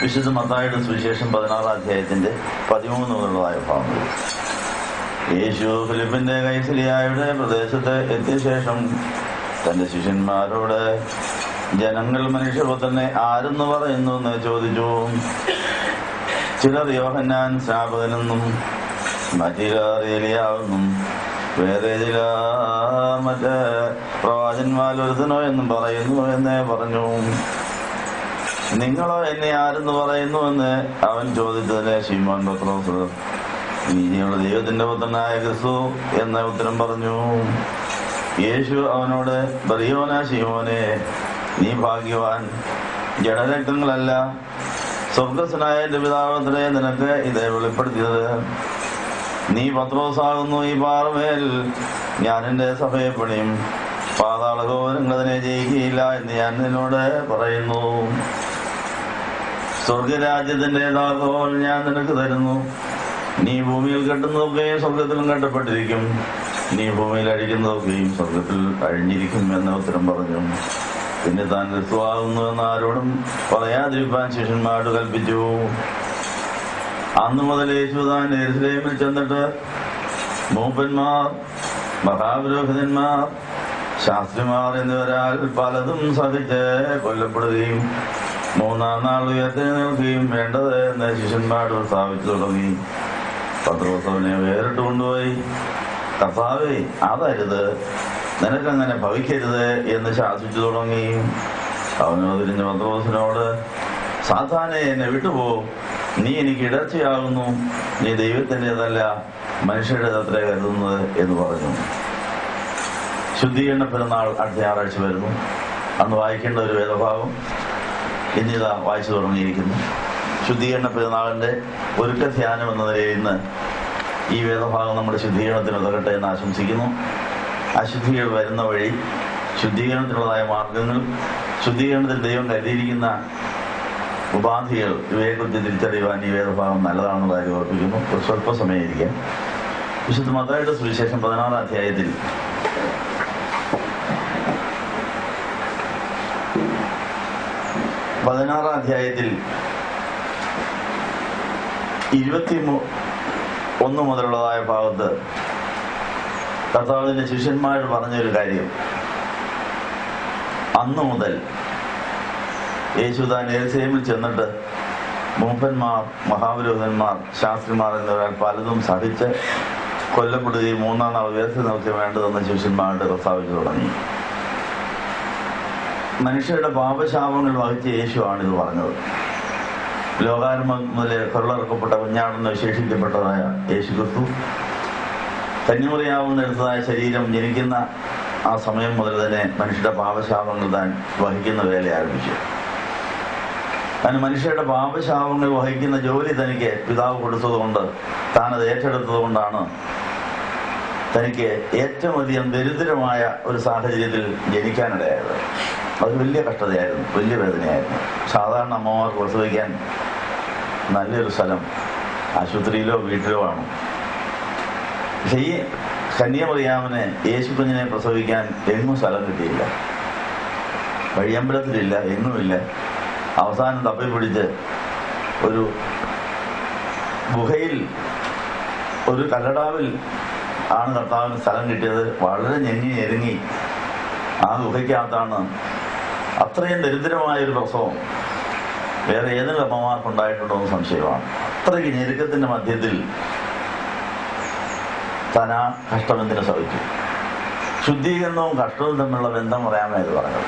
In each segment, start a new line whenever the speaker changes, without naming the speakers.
വിശുദ്ധ മത്തായിയുടെ സുവിശേഷം 16-ാം അധ്യായത്തിന്റെ 13 മുതലുള്ളതായ ഭാഗങ്ങൾ. യേശു ഫിലിപ്പിന്റെ കൈസരിയായുടെ പ്രദേശത്ത് എത്തിയ ശേഷം തന്റെ ശിഷ്യന്മാരോട്, ജനങ്ങൾ മനുഷ്യപുത്രനെ ആരെന്ന് പറയുന്നു എന്ന് ചോദിച്ചു. ചിലർ യോഹന്നാൻ സ്നാപകനെന്നും, മറ്റിലർ ഏലിയാവെന്നും, വേറെ ചിലർ മറ്റ് പ്രവാചകന്മാരൊരുത്തനോ എന്നും പറയുന്നു എന്നേ പറഞ്ഞു. നിങ്ങളോ എന്നെ ആരെന്ന് പറയുന്നു എന്ന് അവൻ ചോദിച്ചതിന് ശിമോൻ പത്രോസ്, നീതിയുള്ള ദൈവത്തിന്റെ പുത്രനായ ക്രിസ്തു എന്ന ഉത്തരം പറഞ്ഞു. യേശു അവനോട്, ബറിയോന ശിമോനെ, നീ ഭാഗ്യവാൻ, ജഡരക്തങ്ങളല്ല സ്വർഗസ്വനായ എന്റെ പിതാവത്രേ നിനക്ക് ഇത് വെളിപ്പെടുത്തിയത്. നീ പത്രോസാകുന്നു, ഈ പാറമേൽ ഞാൻ എന്റെ സഭയെ പണിയും, പാതാളഗോപുരങ്ങൾ അതിനെ ജയിക്കുകയില്ല എന്ന് ഞാൻ നിന്നോട് പറയുന്നു. സ്വർഗരാജ്യത്തിന്റെ താക്കോൽ ഞാൻ നിനക്ക് തരുന്നു. നീ ഭൂമിയിൽ കെട്ടുന്നതൊക്കെയും സ്വർഗത്തിലും കെട്ടപ്പെട്ടിരിക്കും, നീ ഭൂമിയിൽ അഴിക്കുന്നതൊക്കെയും സ്വർഗത്തിൽ അഴിഞ്ഞിരിക്കും എന്ന ഉത്തരം പറഞ്ഞു. പിന്നെ താൻ ക്രിസ്തുവാകുന്നു എന്ന് ആരോടും പറയാതിരിക്കാൻ ശിഷ്യന്മാരോട് കൽപ്പിച്ചു. അന്നു മുതൽ യേശു താൻ യെരൂശലേമിൽ ചെന്നിട്ട് മൂപ്പന്മാർ, മഹാപുരോഹിതന്മാർ, ശാസ്ത്രിമാർ എന്നിവരാൽ പലതും സഹിച്ച് കൊല്ലപ്പെടുകയും 3-ാം നാൾ ഉയർത്തെഴുന്നേൽക്കുകയും വേണ്ടത് എന്ന് ശിഷ്യന്മാരോട് സ്ഥാപിച്ചു തുടങ്ങി. പത്രോസ് അവനെ വേറിട്ട് കൊണ്ടുപോയി, കർത്താവേ, അതരുത്, നിനക്കങ്ങനെ ഭവിക്കരുത് എന്ന് ശാസിച്ചു തുടങ്ങി. അവനോട് തിരിഞ്ഞ പത്രോസിനോട്, സാത്താനെ, എന്നെ വിട്ടുപോ, നീ എനിക്ക് ഇടർച്ചയാകുന്നു, നീ ദൈവത്തിൻ്റെതല്ല മനുഷ്യരുടേതത്ര കരുതുന്നത് എന്ന് പറഞ്ഞു. ശുദ്ധീകരണ പെരുന്നാൾ അടുത്ത ഞായറാഴ്ച വരുന്നു. അന്ന് വായിക്കേണ്ട ഒരു വേദഭാഗം ഇന്നിതാ വായിച്ചു തുടങ്ങിയിരിക്കുന്നു. ശുദ്ധീകരണ പെരുന്നാളിന്റെ ഒരുക്ക ധ്യാനം എന്ന നിലയിൽ ഇന്ന് ഈ വേദഭാഗം നമ്മുടെ ശുദ്ധീകരണത്തിന് ഉതകട്ടെ എന്ന് ആശംസിക്കുന്നു. അശുദ്ധികൾ വരുന്ന വഴി ശുദ്ധീകരണത്തിനുള്ളതായ മാർഗങ്ങൾ, ശുദ്ധീകരണത്തിൽ ദൈവം കരുതിയിരിക്കുന്ന ഉപാധികൾ, ഇവയെക്കുറിച്ച് തിരിച്ചറിയുവാൻ ഈ വേദഭാഗം നല്ലതാണെന്ന് കാര്യം ഓർപ്പിക്കുന്നു. ഒരു സ്വല്പ സമയം ഇരിക്കാം. വിശുദ്ധ മത്തായിയുടെ സുവിശേഷം 16-ാം അധ്യായത്തിൽ 21 മുതലുള്ളതായ ഭാഗത്ത് കർത്താവിന്റെ ശിഷ്യന്മാർ പറഞ്ഞൊരു കാര്യം. അന്നു മുതൽ യേശു താൻ യെരൂശലേമിൽ ചെന്നിട്ട് മൂപ്പന്മാർ, മഹാപുരോഹിതന്മാർ, ശാസ്ത്രിമാർ എന്നിവരാൽ പലതും സഹിച്ച് കൊല്ലപ്പെടുകയും 3-ാം നാൾ ഉയർത്തെഴുന്നേൽക്കുക വേണ്ടതെന്ന് ശിഷ്യന്മാരുടെ പ്രസ്താവിച്ചു തുടങ്ങി. മനുഷ്യരുടെ പാപശാപങ്ങൾ വഹിച്ച യേശുവാണിത് പറഞ്ഞത്. ലോകാരംഭം മുതലേ കൊള്ളയിറക്കപ്പെട്ട കുഞ്ഞാടെന്ന് വിശേഷിക്കപ്പെട്ടതായ യേശു ക്രിസ്തു കന്യമറിയാവുന്ന എടുത്തതായ ശരീരം ജനിക്കുന്ന ആ സമയം മുതൽ തന്നെ മനുഷ്യരുടെ പാപശാപങ്ങൾ താൻ വഹിക്കുന്ന വേല ആരംഭിച്ചു. അതിന് മനുഷ്യരുടെ പാപശാപങ്ങൾ വഹിക്കുന്ന ജോലി തനിക്ക് പിതാവ് കൊടുത്തതുകൊണ്ട്, താനത് ഏറ്റെടുത്തത് കൊണ്ടാണ് തനിക്ക് ഏറ്റവും അധികം ദരിദ്രമായ ഒരു സാഹചര്യത്തിൽ ജനിക്കാനിടയായത്. അത് വലിയ കഷ്ടതയായിരുന്നു, വലിയ വേദനയായിരുന്നു. സാധാരണ അമ്മമാർക്ക് പ്രസവിക്കാൻ നല്ലൊരു സ്ഥലം ആശുപത്രിയിലോ വീട്ടിലോ ആണ്. പക്ഷെ ഈ കന്യമറിയാമന് യേശു കുഞ്ഞിനെ പ്രസവിക്കാൻ എങ്ങും സ്ഥലം കിട്ടിയില്ല. വഴിയമ്പലത്തിലില്ല, എങ്ങുമില്ല. അവസാനം തപ്പിപ്പിടിച്ച് ഒരു ഗുഹയിൽ, ഒരു കല്ലടാവിൽ ആണ് കർത്താവിന് സ്ഥലം കിട്ടിയത്. വളരെ ഞെങ്ങി ഞെരുങ്ങി ആ ഗുഹയ്ക്കകത്താണ്. അത്രയും ദരിദ്രമായൊരു പ്രസവം വേറെ ഏതെങ്കിലും അമ്മമാർക്കുണ്ടായിട്ടുണ്ടോ എന്ന് സംശയമാണ്. അത്രയ്ക്ക് ഞെരുക്കത്തിന്റെ മധ്യത്തിൽ താൻ ആ കഷ്ടമെന്തിനെ സഹിച്ചു. ശുദ്ധീകരണവും കഷ്ടവും തമ്മിലുള്ള ബന്ധം പറയാമെന്ന് പറഞ്ഞത്.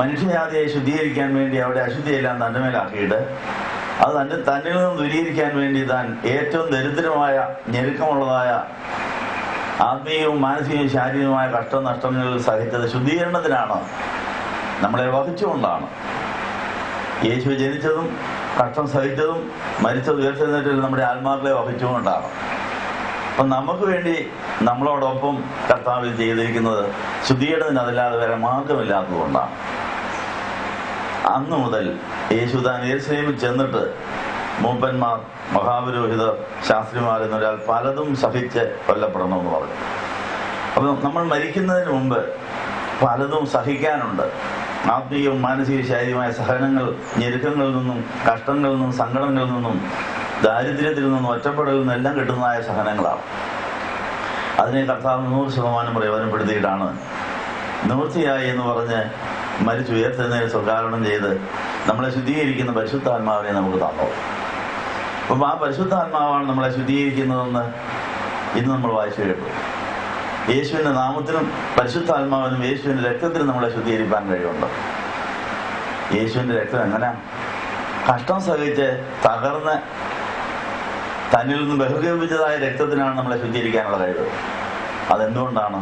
മനുഷ്യജാതിയെ ശുദ്ധീകരിക്കാൻ വേണ്ടി അവിടെ അശുദ്ധിയെല്ലാം തന്റെ മേലാക്കിയിട്ട് അത് തന്നിൽ നിന്നും ദൂരീകരിക്കാൻ വേണ്ടി താൻ ഏറ്റവും ദരിദ്രമായ, ഞെരുക്കമുള്ളതായ ആത്മീയവും മാനസികവും ശാരീരികവുമായ കഷ്ടനഷ്ടങ്ങൾ സഹിച്ചത് ശുദ്ധീകരണത്തിനാണ്, നമ്മളെ വഹിച്ചുകൊണ്ടാണ്. യേശു ജനിച്ചതും കഷ്ടം സഹിച്ചതും മരിച്ചത് ഉയർത്തെഴുന്നേറ്റതും നമ്മുടെ ആത്മാക്കളെ വഹിച്ചുകൊണ്ടാണ്. അപ്പം നമുക്ക് വേണ്ടി നമ്മളോടൊപ്പം കർത്താവിൽ ചെയ്തിരിക്കുന്നത് ശുദ്ധീകരണത്തിന് അതല്ലാതെ വേറെ മാർഗമില്ലാത്തതുകൊണ്ടാണ്. അന്നു മുതൽ യേശു താൻ യെരൂശലേമിൽ ചെന്നിട്ട് മൂപ്പന്മാർ, മഹാപുരോഹിതർ, ശാസ്ത്രിമാർ എന്നൊരാൾ പലതും സഹിച്ച് കൊല്ലപ്പെടണമെന്ന് പറഞ്ഞു. അപ്പം നമ്മൾ മരിക്കുന്നതിന് മുമ്പ് പലതും സഹിക്കാനുണ്ട്. ആത്മീയവും മാനസിക ശാരീരികമായ സഹനങ്ങൾ, ഞെരുക്കങ്ങളിൽ നിന്നും, കഷ്ടങ്ങളിൽ നിന്നും, സങ്കടങ്ങളിൽ നിന്നും, ദാരിദ്ര്യത്തിൽ നിന്നും, ഒറ്റപ്പെടലിൽ നിന്നും എല്ലാം കിട്ടുന്നതായ സഹനങ്ങളാണ്. അതിനെ കർത്താവ് 100% പ്രയോജനപ്പെടുത്തിയിട്ടാണ് നിവൃത്തിയായി എന്ന് പറഞ്ഞ് മരിച്ചുയർത്തുന്നതിന് സ്വകാരണം ചെയ്ത് നമ്മളെ ശുദ്ധീകരിക്കുന്ന പരിശുദ്ധാത്മാവിനെ നമുക്ക് തന്നു. അപ്പം ആ പരിശുദ്ധാത്മാവാണ് നമ്മളെ ശുദ്ധീകരിക്കുന്നതെന്ന് ഇന്ന് നമ്മൾ വായിച്ചു കേട്ടു. യേശുവിൻ്റെ നാമത്തിനും പരിശുദ്ധാത്മാവിനും യേശുവിൻ്റെ രക്തത്തിനും നമ്മളെ ശുദ്ധീകരിക്കാൻ കഴിയുന്നുണ്ട്. യേശുവിൻ്റെ രക്തം എങ്ങനെ കഷ്ടം സഹിച്ച് തകർന്ന് തന്നിൽ നിന്ന് ബഹിർഗമിച്ചതായ രക്തത്തിനാണ് നമ്മളെ ശുദ്ധീകരിക്കാനുള്ള കഴിവ്. അതെന്തുകൊണ്ടാണ്?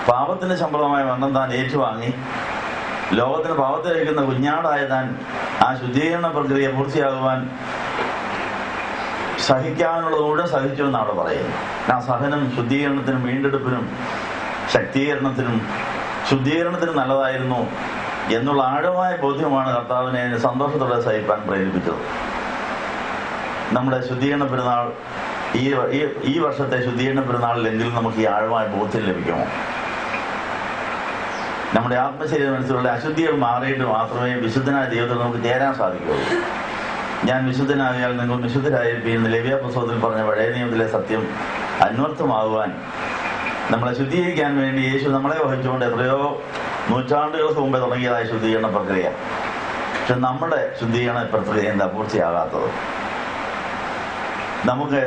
പാപത്തിന് ശമ്പളമായ മരണം താൻ ഏറ്റുവാങ്ങി ലോകത്തിന് പാപത്തെ വയ്ക്കുന്ന കുഞ്ഞാടായ താൻ ആ ശുദ്ധീകരണ പ്രക്രിയ പൂർത്തിയാകുവാൻ സഹിക്കാനുള്ളതുകൂടെ സഹിച്ചു എന്നാണ് അവിടെ പറയുന്നത്. ആ സഹനം ശുദ്ധീകരണത്തിനും വീണ്ടെടുപ്പിനും ശക്തീകരണത്തിനും ശുദ്ധീകരണത്തിനും നല്ലതായിരുന്നു എന്നുള്ള ആഴമായ ബോധ്യമാണ് കർത്താവിനെ സന്തോഷത്തോടെ സഹിക്കാൻ പ്രേരിപ്പിച്ചത്. നമ്മുടെ ശുദ്ധീകരണ പെരുന്നാൾ ഈ വർഷത്തെ ശുദ്ധീകരണ പെരുന്നാളിലെങ്കിലും നമുക്ക് ഈ ആഴമായ ബോധ്യം ലഭിക്കുമോ? നമ്മുടെ ആത്മശരീര മനസ്സിലുള്ള അശുദ്ധികൾ മാറിയിട്ട് മാത്രമേ വിശുദ്ധനായ ദൈവത്തിൽ നമുക്ക് ചേരാൻ സാധിക്കുകയുള്ളൂ. ഞാൻ വിശുദ്ധനായാൽ നിങ്ങൾ വിശുദ്ധരായിരിക്കും ലേവ്യ പുസ്തകത്തിൽ പറഞ്ഞ പഴയ നിയമത്തിലെ സത്യം അന്വർത്ഥമാകുവാൻ നമ്മളെ ശുദ്ധീകരിക്കാൻ വേണ്ടി യേശു നമ്മളെ വഹിച്ചുകൊണ്ട് എത്രയോ നൂറ്റാണ്ടുകൾക്ക് മുമ്പേ തുടങ്ങിയതായ ശുദ്ധീകരണ പ്രക്രിയ. പക്ഷെ നമ്മുടെ ശുദ്ധീകരണ പ്രക്രിയ എന്താ പൂർത്തിയാകാത്തത്? നമുക്ക്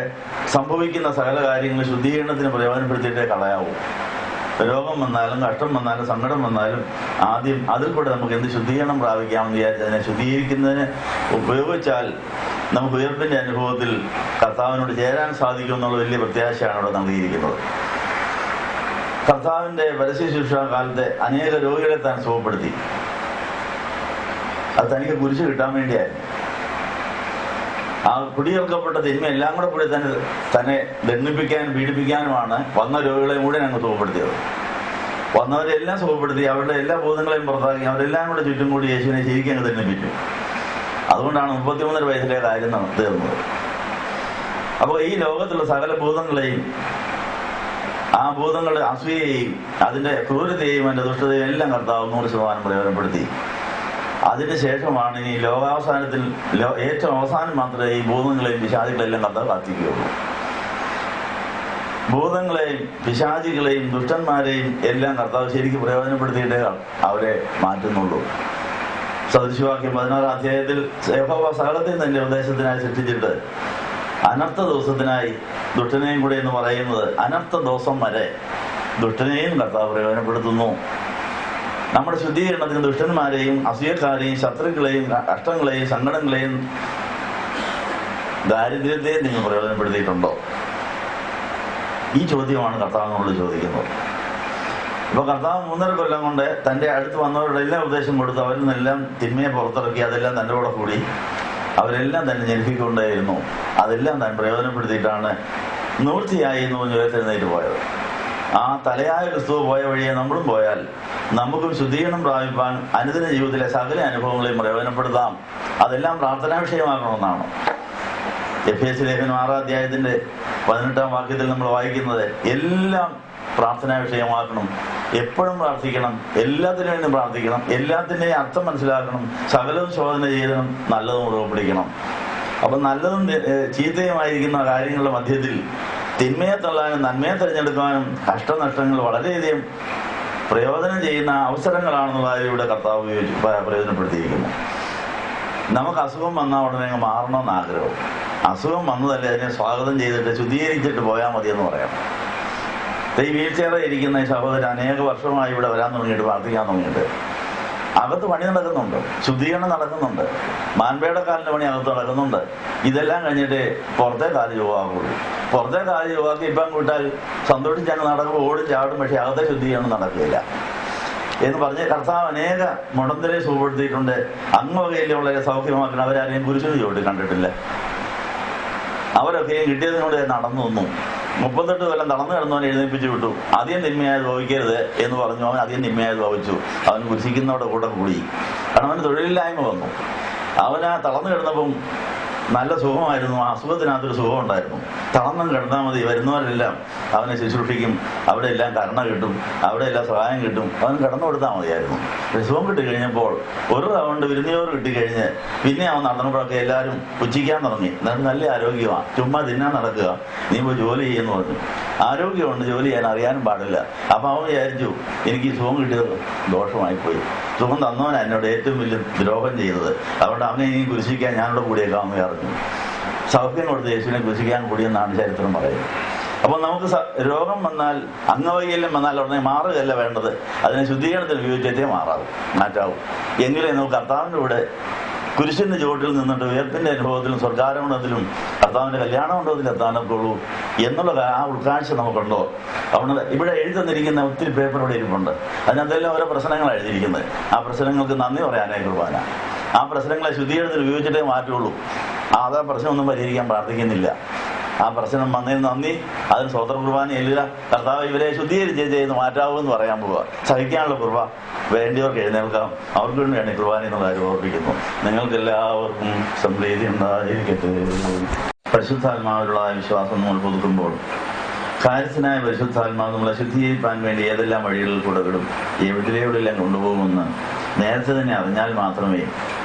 സംഭവിക്കുന്ന സകല കാര്യങ്ങൾ ശുദ്ധീകരണത്തിന് പ്രയോജനപ്പെടുത്തിയിട്ടേ കളയാവൂ. രോഗം വന്നാലും കഷ്ടം വന്നാലും സങ്കടം വന്നാലും ആദ്യം അതിൽ കൂടെ നമുക്ക് എന്ത് ശുദ്ധീകരണം പ്രാപിക്കാമെന്ന് വിചാരിച്ച് അതിനെ ശുദ്ധീകരിക്കുന്നതിന് ഉപയോഗിച്ചാൽ നമുക്ക് ഉയർപ്പിന്റെ അനുഭവത്തിൽ കർത്താവിനോട് ചേരാൻ സാധിക്കും എന്നുള്ള വലിയ പ്രത്യാശയാണ് അവിടെ നൽകിയിരിക്കുന്നത്. കർത്താവിന്റെ പരസ്യശുശ്രൂഷ കാലത്തെ അനേക രോഗികളെ താൻ സുഖപ്പെടുത്തി. അത് തനിക്ക് കുരിശ് കിട്ടാൻ വേണ്ടിയായിരുന്നു. ആ കുടിയേർക്കപ്പെട്ട തിന്മ എല്ലാം കൂടെ തന്നെ ദണ്ഡിപ്പിക്കാനും പീഡിപ്പിക്കാനുമാണ് വന്ന രോഗികളെ മുഴുവൻ അങ്ങ് സുഖപ്പെടുത്തിയത്. വന്നവരെല്ലാം സുഖപ്പെടുത്തി, അവരുടെ എല്ലാ ഭൂതങ്ങളെയും പുറത്താക്കി അവരെല്ലാം കൂടെ ചുറ്റും കൂടി യേശുവിനെ ശരിക്കും അങ്ങ് ദണ്ഡിപ്പിച്ചു. അതുകൊണ്ടാണ് 33 വയസ്സിലെ കാര്യം തീർന്നത്. അപ്പോൾ ഈ ലോകത്തുള്ള സകല ഭൂതങ്ങളെയും, ആ ഭൂതങ്ങളുടെ അസൂയയെയും അതിന്റെ ക്രൂരതയെയും അതിന്റെ ദുഷ്ടതയും എല്ലാം കർത്താവ് 100% പ്രയോജനപ്പെടുത്തി. അതിനുശേഷമാണ് ഇനി ലോകാവസാനത്തിൽ ഏറ്റവും അവസാനം മാത്രമേ ഈ ഭൂതങ്ങളെയും പിശാചികളെല്ലാം കർത്താവ് കാത്തിക്കുകയുള്ളൂ. ഭൂതങ്ങളെയും പിശാചികളെയും ദുഷ്ടന്മാരെയും എല്ലാം കർത്താവ് ശരിക്കും പ്രയോജനപ്പെടുത്തിയിട്ടേ അവരെ മാറ്റുന്നുള്ളൂ. സദൃശവാക്യം 16 അധ്യായത്തിൽ യഹോവ സകലത്തെയും തന്റെ ഉദ്ദേശത്തിനായി സൃഷ്ടിച്ചിട്ട് അനർത്ഥ ദിവസത്തിനായി ദുഷ്ടനെയും കൂടെ എന്ന് പറയുന്നത് അനർത്ഥ ദിവസം വരെ ദുഷ്ടനെയും കർത്താവ് പ്രയോജനപ്പെടുത്തുന്നു. നമ്മുടെ ശുദ്ധീകരണത്തിന് ദുഷ്ടന്മാരെയും അസൂയക്കാരെയും ശത്രുക്കളെയും കഷ്ടങ്ങളെയും സങ്കടങ്ങളെയും ദാരിദ്ര്യത്തെയും നിങ്ങൾ പ്രയോജനപ്പെടുത്തിയിട്ടുണ്ടോ? ഈ ചോദ്യമാണ് കർത്താവ് നമ്മളോട് ചോദിക്കുന്നത്. ഇപ്പൊ കർത്താവ് 3.5 കൊല്ലം കൊണ്ട് തന്റെ അടുത്ത് വന്നവരുടെ എല്ലാം ഉപദേശം കൊടുത്ത് അവരിൽ നിന്നെല്ലാം തിന്മയെ പുറത്തിറക്കി അതെല്ലാം തന്റെ കൂടെ കൂടി അവരെല്ലാം തന്നെ ജനിപ്പിക്കൊണ്ടേയിരുന്നു. അതെല്ലാം താൻ പ്രയോജനപ്പെടുത്തിയിട്ടാണ് നിവൃത്തിയായി എന്ന് പറഞ്ഞ് ഉയർത്തെഴുന്നേറ്റ് പോയത്. ആ തലയായ ക്രിസ്തു പോയ വഴിയെ നമ്മളും പോയാൽ നമുക്കും ശുദ്ധീകരണം പ്രാപിപ്പാൻ അനുദിന ജീവിതത്തിലെ സകല അനുഭവങ്ങളെയും പ്രയോജനപ്പെടുത്താം. അതെല്ലാം പ്രാർത്ഥനാ വിഷയമാക്കണമെന്നാണ് എഫേസ്യ ലേഖനം 6 അധ്യായത്തിന്റെ 18 വാക്യത്തിൽ നമ്മൾ വായിക്കുന്നത്. എല്ലാം പ്രാർത്ഥനാ വിഷയമാക്കണം. എപ്പോഴും പ്രാർത്ഥിക്കണം, എല്ലാത്തിനു വേണ്ടി പ്രാർത്ഥിക്കണം, എല്ലാത്തിൻ്റെയും അർത്ഥം മനസ്സിലാക്കണം, സകലവും ശോധന ചെയ്യണം, നല്ലതും മുറുകെ പിടിക്കണം. അപ്പൊ നല്ലതും ചീത്തയുമായിരിക്കുന്ന കാര്യങ്ങളുടെ മധ്യത്തിൽ തിന്മയെ തള്ളാനും നന്മയെ തിരഞ്ഞെടുക്കാനും കഷ്ടനഷ്ടങ്ങൾ വളരെയധികം പ്രയോജനം ചെയ്യുന്ന അവസരങ്ങളാണെന്നുള്ള ഇവിടെ കർത്താവ് പ്രയോജനപ്പെടുത്തിയിരിക്കുന്നു. നമുക്ക് അസുഖം വന്നാൽ ഉടനെ അങ്ങ് മാറണമെന്ന് ആഗ്രഹം. അസുഖം വന്നതല്ലേ അതിനെ സ്വാഗതം ചെയ്തിട്ട് ശുദ്ധീകരിച്ചിട്ട് പോയാൽ മതിയെന്ന് പറയാം. ഈ വീൽ ചെയറിൽ ഇരിക്കുന്ന ഈ സഹോദരൻ അനേക വർഷമായി ഇവിടെ വരാൻ തുടങ്ങിയിട്ട് പ്രാർത്ഥിക്കാൻ തുടങ്ങിയിട്ട് അകത്ത് പണി നടക്കുന്നുണ്ട്, ശുദ്ധീകരണം നടക്കുന്നുണ്ട്, മാൻപേടക്കാലിന്റെ പണി അകത്ത് നടക്കുന്നുണ്ട്. ഇതെല്ലാം കഴിഞ്ഞിട്ട് പുറത്തെ കാല് ചുവാക്കുള്ളൂ. പുറത്തെ കാല് ചുവാക്കി ഇപ്പം വിട്ടാൽ സന്തോഷിച്ചങ്ങ് നടക്കും, ഓടും ചാടും, പക്ഷെ അകത്തെ ശുദ്ധീകരണം നടക്കില്ല എന്ന് പറഞ്ഞ് കർത്താവ് അനേക മുടന്തരെ സുഖപ്പെടുത്തിയിട്ടുണ്ട്. അങ്ങ് വകയിലുള്ള സൗഖ്യമാക്കണം. അവരാരെയും പുരുഷന് ചോട്ടി കണ്ടിട്ടില്ല. അവരൊക്കെയും കിട്ടിയതിനോട് നടന്നു വന്നു. 38 കൊല്ലം തളർന്നു കിടന്നവനെ എഴുന്നേൽപ്പിച്ചു വിട്ടു. അധികം തിന്മയായത് ഭവിക്കരുത് എന്ന് പറഞ്ഞു. അവൻ അധികം തിന്മയായത് ഭവിച്ചു. അവൻ കുരിശിക്കുന്നവരുടെ കൂടെ കൂടി. കാരണം അവന് തൊഴിലില്ലായ്മ വന്നു. അവൻ ആ തളർന്നു കിടന്നപ്പം നല്ല സുഖമായിരുന്നു. ആ അസുഖത്തിനകത്തൊരു സുഖം ഉണ്ടായിരുന്നു. തളർന്നും കിടന്നാൽ മതി, വരുന്നവരെല്ലാം അവനെ ശുശ്രൂഷിക്കും, അവിടെ എല്ലാം കരുണ കിട്ടും, അവിടെ എല്ലാം സഹായം കിട്ടും, അവൻ കിടന്നു കൊടുത്താൽ മതിയായിരുന്നു. സുഖം കിട്ടിക്കഴിഞ്ഞപ്പോൾ ഒരു റൗണ്ട് വിരുന്നിയോറ് കിട്ടിക്കഴിഞ്ഞ് പിന്നെ അവൻ നടന്നപ്പോഴൊക്കെ എല്ലാവരും പുച്ഛിക്കാൻ തുടങ്ങി. എന്നിട്ട് നല്ല ആരോഗ്യമാണ്, ചുമ്മാ തിന്നാൻ നടക്കുക, നീ പോയി ജോലി ചെയ്യുന്നു പറഞ്ഞു. ആരോഗ്യമുണ്ട്, ജോലി ചെയ്യാൻ അറിയാനും പാടില്ല. അപ്പം അവൻ വിചാരിച്ചു എനിക്ക് ഈ സുഖം കിട്ടിയത് ദോഷമായിപ്പോയി, സുഖം തന്നവനാണ് എന്നോട് ഏറ്റവും വലിയ ദ്രോഹം ചെയ്തത്, അതുകൊണ്ട് അവനെ ഇനി കുരിശിക്കാൻ ഞാനോട് കൂടിയേക്കാമെന്ന് അറിഞ്ഞു. സൗഖ്യം കൊടുത്ത് യേശുവിനെ കുരിശിക്കാൻ കൂടിയെന്നാണ് ചരിത്രം പറയുന്നത്. അപ്പോൾ നമുക്ക് രോഗം വന്നാൽ, അംഗവൈകല്യം വന്നാൽ ഉടനെ മാറുകയല്ല വേണ്ടത്, അതിനെ ശുദ്ധീകരണത്തിൽ ഉപയോഗിച്ചേ മാറ്റാവും. എങ്കിലും നമുക്ക് കർത്താവിൻ്റെ കൂടെ കുരിശിന്റെ ചുവട്ടിൽ നിന്നിട്ട് ഉയർപ്പിന്റെ അനുഭവത്തിലും സ്വർഗാരോഹണത്തിലും കർത്താവിന്റെ കല്യാണ മണ്ഡപത്തിൽ എത്താനൊക്കെ ഉള്ളൂ എന്നുള്ള ആ ഉൾക്കാഴ്ച നമുക്കുണ്ടോ? അവിടെ ഇവിടെ എഴുതി തന്നിരിക്കുന്ന ഒത്തിരി പേപ്പർ ഇവിടെ ഇരിപ്പുണ്ട്. അതിനകത്തെല്ലാം ഓരോ പ്രശ്നങ്ങളാണ് എഴുതിയിരിക്കുന്നത്. ആ പ്രശ്നങ്ങൾക്ക് നന്ദി പറയാനായി കുർബാന. ആ പ്രശ്നങ്ങളെ ശുദ്ധീകരണത്തിൽ ഉപയോഗിച്ചിട്ടേ മാറ്റുള്ളൂ. അതാ പ്രശ്നമൊന്നും പരിഹരിക്കാൻ പ്രാർത്ഥിക്കുന്നില്ല. ആ പ്രശ്നം വന്നതിന് നന്ദി, അതിന് സ്വതന്ത്ര കുർബാന എല്ലുക, കർത്താവ് ഇവരെ ശുദ്ധീകരിച്ച് മാറ്റാവൂന്ന് പറയാൻ പോവുക. സഹിക്കാനുള്ള കുർബ വേണ്ടിയവർക്ക് എഴുന്നേൽക്കാം, അവർക്ക് വേണ്ടിയാണ് ഈ കുർബാന എന്നുള്ള കാര്യം ഓർപ്പിക്കുന്നു. നിങ്ങൾക്ക് എല്ലാവർക്കും സംപ്രീതി ഉണ്ടായിരിക്കട്ടെ. പരിശുദ്ധാത്മാവിലുള്ള വിശ്വാസം നമ്മൾ പുതുക്കുമ്പോൾ കാര്യസ്ഥനായ പരിശുദ്ധാത്മാവ് നമ്മളെ ശുദ്ധീകരിക്കാൻ വേണ്ടി ഏതെല്ലാം വഴികളിൽ കൂടെ വിടും, എവിടെയെല്ലാം കൊണ്ടുപോകുമെന്ന് നേരത്തെ തന്നെ അറിഞ്ഞാൽ മാത്രമേ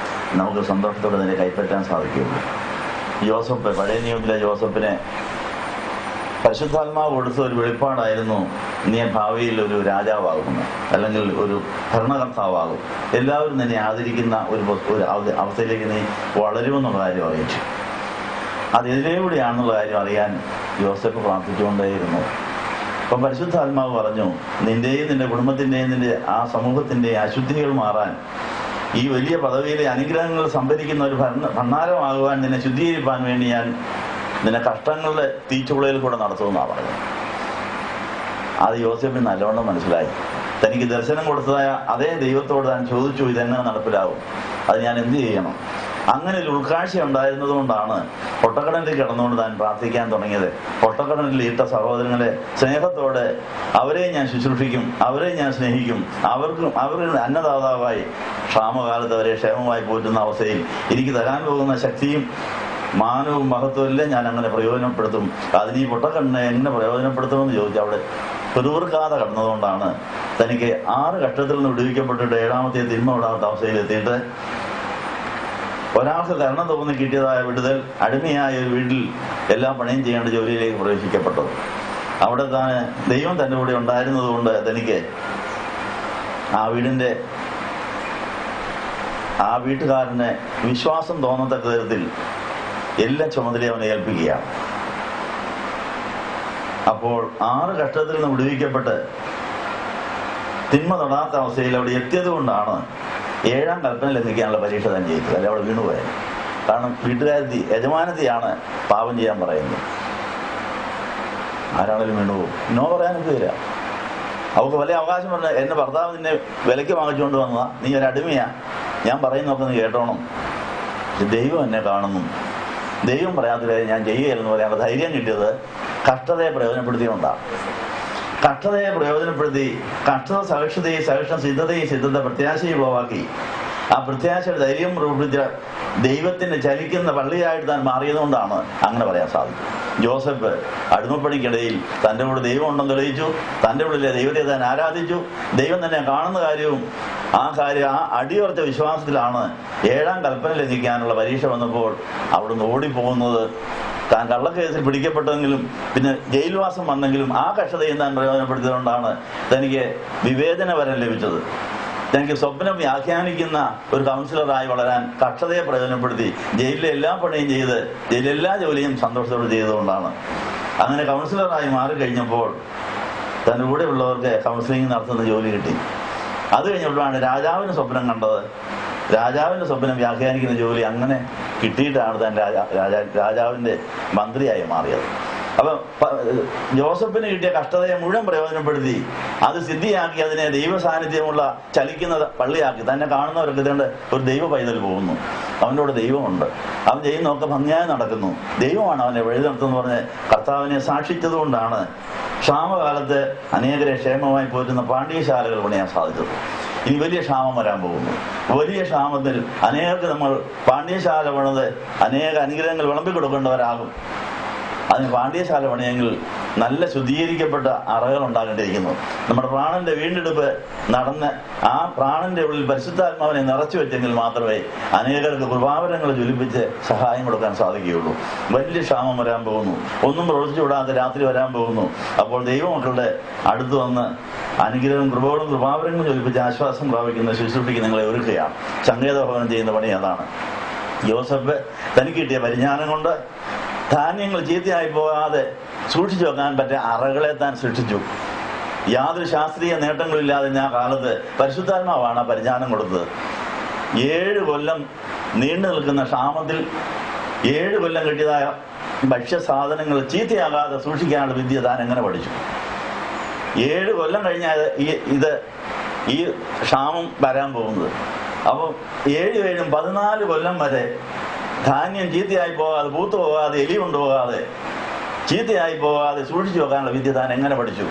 നമുക്ക് സന്തോഷത്തോടെ തന്നെ കൈപ്പറ്റാൻ സാധിക്കുകയുള്ളൂ. ജോസഫ്, പഴയ നിയമത്തിലെ ജോസഫിനെ പരിശുദ്ധാത്മാവ് കൊടുത്ത ഒരു വെളിപ്പാടായിരുന്നു, നീ ഭാവിയിൽ ഒരു രാജാവാകുമെന്ന്, അല്ലെങ്കിൽ ഒരു ഭരണകർത്താവാകും, എല്ലാവരും തന്നെ ആദരിക്കുന്ന ഒരു അവസ്ഥയിലേക്ക് നീ വളരുമെന്നുള്ള കാര്യം അറിയിച്ചു. അതെതിരെയൂടെയാണെന്നുള്ള കാര്യം അറിയാൻ ജോസഫ് പ്രാർത്ഥിച്ചുകൊണ്ടേയിരുന്നു. അപ്പം പരിശുദ്ധാത്മാവ് പറഞ്ഞു, നിന്റെയും നിന്റെ കുടുംബത്തിൻ്റെയും നിന്റെ ആ സമൂഹത്തിൻ്റെയും അശുദ്ധികൾ മാറാൻ, ഈ വലിയ പദവിയിലെ അനുഗ്രഹങ്ങൾ സംഭരിക്കുന്ന ഒരു ഭണ്ഡാരമാകുവാൻ, നിന്നെ ശുദ്ധീകരിക്കാൻ വേണ്ടി ഞാൻ നിന്നെ കഷ്ടങ്ങളുടെ തീച്ചുളയിൽ കൂടെ നടത്തുമെന്നാണ് പറഞ്ഞത്. അത് യോസേഫിന് നല്ലവണ്ണം മനസ്സിലായി. തനിക്ക് ദർശനം കൊടുത്തതായ അതേ ദൈവത്തോട് താൻ ചോദിച്ചു, ഇതെങ്ങനെ നടപ്പിലാവും, അത് ഞാൻ എന്ത് ചെയ്യണം? അങ്ങനെ ഒരു ഉൾക്കാഴ്ച ഉണ്ടായിരുന്നത് കൊണ്ടാണ് പൊട്ടക്കടലിൽ കിടന്നുകൊണ്ട് താൻ പ്രാർത്ഥിക്കാൻ തുടങ്ങിയത്. പൊട്ടക്കടലിൽ ഇട്ട സഹോദരങ്ങളെ സ്നേഹത്തോടെ അവരെ ഞാൻ ശുശ്രൂഷിക്കും, അവരെ ഞാൻ സ്നേഹിക്കും, അവർ അന്നദാതാവായി ക്ഷാമകാലത്ത് അവരെ ക്ഷേമമായി പോറ്റുന്ന അവസ്ഥയിൽ എനിക്ക് തരാൻ പോകുന്ന ശക്തിയും മാനവും മഹത്വവും എല്ലാം ഞാൻ അങ്ങനെ പ്രയോജനപ്പെടുത്തും. അതിന് ഈ പൊട്ടക്കണ്ണിനെ എങ്ങനെ പ്രയോജനപ്പെടുത്തുമെന്ന് ചോദിച്ചാൽ അവിടെ പിറുപിറുക്കാതെ കടന്നതുകൊണ്ടാണ് തനിക്ക് 6 ഘട്ടത്തിൽ നിന്ന് വിടുവിക്കപ്പെട്ടിട്ട് 7ാമത്തെ തിന്മ വിടാത്ത അവസ്ഥയിലെത്തിയിട്ട് ഒരാൾക്ക് കരുണ തോന്നി കിട്ടിയതായ വിടുതൽ, അടിമയായ ഒരു വീട്ടിൽ എല്ലാം പണിയും ചെയ്യേണ്ട ജോലിയിലേക്ക് പ്രവേശിക്കപ്പെട്ടത്. അവിടെ താൻ ദൈവം തൻ്റെ കൂടെ ഉണ്ടായിരുന്നത് കൊണ്ട് തനിക്ക് ആ വീട്ടുകാരനെ വിശ്വാസം തോന്നത്തക്ക തരത്തിൽ എല്ലാ ചുമതലയും അവനെ ഏൽപ്പിക്കുകയാണ്. അപ്പോൾ 6 ഘട്ടത്തിൽ നിന്ന് വിടുവിക്കപ്പെട്ട് തിന്മ തൊടാത്ത അവസ്ഥയിൽ അവിടെ എത്തിയത് കൊണ്ടാണ് 7ാം കൽപ്പന ലംഘിക്കാനുള്ള പരീക്ഷ താൻ ജയിച്ചത്. അല്ലെ അവിടെ വീണുപോയത്. കാരണം വീട്ടുകാരത്തി, യജമാനത്തെയാണ് പാപം ചെയ്യാൻ പറയുന്നത്. ആരാണെങ്കിലും വീണുപോകും. നോ പറയാനൊക്കെ വരിക. അവൾക്ക് വലിയ അവകാശം പറഞ്ഞ, എന്റെ ഭർത്താവ് നിന്നെ വിലയ്ക്ക് വാങ്ങിച്ചുകൊണ്ട് വന്നതാ, നീ ഒരു അടിമയാ, ഞാൻ പറയുന്നൊക്കെ നീ കേട്ടോണം, ദൈവം എന്നെ കാണുന്നു, ദൈവം പറയാത്തില്ല ഞാൻ ചെയ്യുകയില്ലെന്ന് പറയാനുള്ള ധൈര്യം കിട്ടിയത് കഷ്ടതയെ പ്രയോജനപ്പെടുത്തിയോണ്ടാണ്. കഷ്ടതയെ പ്രയോജനപ്പെടുത്തി, കഷ്ടത സഹിഷ്ണുതയും സഹിഷ്ണു സിദ്ധതയും സിദ്ധത പ്രത്യാശയും ഉളവാക്കി, ആ പ്രത്യാശയുടെ ധൈര്യം പ്രവർത്തിച്ച ദൈവത്തിന് ചലിക്കുന്ന പള്ളിയായിട്ട് താൻ മാറിയതുകൊണ്ടാണ് അങ്ങനെ പറയാൻ സാധിക്കും. ജോസഫ് അടിമപ്പണിക്കിടയിൽ തൻ്റെ കൂടെ ദൈവം ഉണ്ടെന്ന് തെളിയിച്ചു, തൻ്റെ ഉള്ളിലെ ദൈവത്തെ താൻ ആരാധിച്ചു, ദൈവം തന്നെ കാണുന്ന കാര്യവും ആ അടിയുറച്ച വിശ്വാസത്തിലാണ് 7ാം കൽപ്പന ലംഘിക്കാനുള്ള പരീക്ഷ വന്നപ്പോൾ അവിടുന്ന് ഓടിപ്പോകുന്നത്. താൻ കള്ളക്കേസിൽ പിടിക്കപ്പെട്ടെങ്കിലും പിന്നെ ജയിൽവാസം വന്നെങ്കിലും ആ കഷ്ടതയും താൻ പ്രയോജനപ്പെടുത്തിയതുകൊണ്ടാണ് തനിക്ക് വിവേചന വരം ലഭിച്ചത്. തനിക്ക് സ്വപ്നം വ്യാഖ്യാനിക്കുന്ന ഒരു കൗൺസിലറായി വളരാൻ കഷ്ടതയെ പ്രയോജനപ്പെടുത്തി ജയിലിലെ എല്ലാ പണിയും ചെയ്ത് ജയിലെല്ലാ ജോലിയും സന്തോഷത്തോടെ ചെയ്തുകൊണ്ടാണ്. അങ്ങനെ കൗൺസിലറായി മാറിക്കഴിഞ്ഞപ്പോൾ തൻ്റെ കൂടെ ഉള്ളവർക്ക് കൗൺസിലിംഗ് നടത്തുന്ന ജോലി കിട്ടി. അത് കഴിഞ്ഞപ്പോഴാണ് രാജാവിന് സ്വപ്നം കണ്ടത്. രാജാവിന്റെ സ്വപ്നം വ്യാഖ്യാനിക്കുന്ന ജോലി അങ്ങനെ കിട്ടിയിട്ടാണ് താൻ രാജാവിന്റെ മന്ത്രിയായി മാറിയത്. അപ്പം ജോസഫിന് കിട്ടിയ കഷ്ടതയെ മുഴുവൻ പ്രയോജനപ്പെടുത്തി അത് സിദ്ധിയാക്കി അതിനെ ദൈവ സാന്നിധ്യമുള്ള ചലിക്കുന്ന പള്ളിയാക്കി. തന്നെ കാണുന്നവരൊക്കെ ഇതുകൊണ്ട് ഒരു ദൈവ പൈതൽ പോകുന്നു, അവൻ്റെ കൂടെ ദൈവമുണ്ട്, അവൻ ചെയ്യുന്നതൊക്കെ ഭംഗിയായി നടക്കുന്നു, ദൈവമാണ് അവനെ വഴി നടത്തുമെന്ന് പറഞ്ഞ് കർത്താവിനെ സാക്ഷിച്ചതുകൊണ്ടാണ് ക്ഷാമകാലത്ത് അനേകരെ ക്ഷേമമായി പോറ്റുന്ന പാണ്ഡ്യശാലകൾ പണിയാൻ സാധിച്ചത്. ഇനി വലിയ ക്ഷാമം വരാൻ പോകുന്നു. വലിയ ക്ഷാമത്തിൽ അനേകം നമ്മൾ പാണ്ഡ്യശാല പണിത് അനേക അനുഗ്രഹങ്ങൾ വിളമ്പിക്കൊടുക്കേണ്ടവരാകും. അതിന് പാണ്ഡ്യശാല പണിയെങ്കിൽ നല്ല ശുദ്ധീകരിക്കപ്പെട്ട അറകൾ ഉണ്ടാകേണ്ടിയിരിക്കുന്നു. നമ്മുടെ പ്രാണന്റെ വീണ്ടെടുപ്പ് നടന്ന് ആ പ്രാണന്റെ ഉള്ളിൽ പരിശുദ്ധാത്മാവിനെ നിറച്ചു വെച്ചെങ്കിൽ മാത്രമേ അനേകർക്ക് കൃപാവരങ്ങൾ ജ്വലിപ്പിച്ച് സഹായം കൊടുക്കാൻ സാധിക്കുകയുള്ളൂ. വലിയ ക്ഷാമം വരാൻ പോകുന്നു. ഒന്നും പ്രവർത്തിച്ചു വിടാതെ രാത്രി വരാൻ പോകുന്നു. അപ്പോൾ ദൈവമക്കളുടെ അടുത്ത് വന്ന് അനുഗ്രഹം കൃപകളും കൃപാവരങ്ങളും ജ്വലിപ്പിച്ച് ആശ്വാസം പ്രാപിക്കുന്ന ശുശ്രൂഷയ്ക്ക് നിങ്ങളെ ഒരുക്കുകയാണ്. സങ്കേതഭവനം ചെയ്യുന്ന പണി അതാണ്. യോസഫ് തനിക്ക് കിട്ടിയ പരിജ്ഞാനം കൊണ്ട് ധാന്യങ്ങൾ ചീത്തയായി പോകാതെ സൂക്ഷിച്ചു വെക്കാൻ പറ്റിയ അറകളെ താൻ സൃഷ്ടിച്ചു. യാതൊരു ശാസ്ത്രീയ നേട്ടങ്ങളില്ലാതെ ആ കാലത്ത് പരിശുദ്ധാത്മാവാണ് ആ പരിജ്ഞാനം കൊടുത്തത്. 7 കൊല്ലം നീണ്ടു നിൽക്കുന്ന ക്ഷാമത്തിൽ 7 കൊല്ലം കിട്ടിയതായ ഭക്ഷ്യസാധനങ്ങൾ ചീത്തയാകാതെ സൂക്ഷിക്കാനുള്ള വിദ്യ താൻ എങ്ങനെ പഠിച്ചു? 7 കൊല്ലം കഴിഞ്ഞാൽ ഈ ക്ഷാമം വരാൻ പോകുന്നത്. അപ്പോൾ 7 14 കൊല്ലം വരെ ധാന്യം ചീത്തയായി പോകാതെ, പൂത്തു പോകാതെ, എലി കൊണ്ടുപോകാതെ, ചീത്തയായി പോകാതെ സൂക്ഷിച്ചു വെക്കാനുള്ള വിദ്യ താൻ എങ്ങനെ പഠിച്ചു?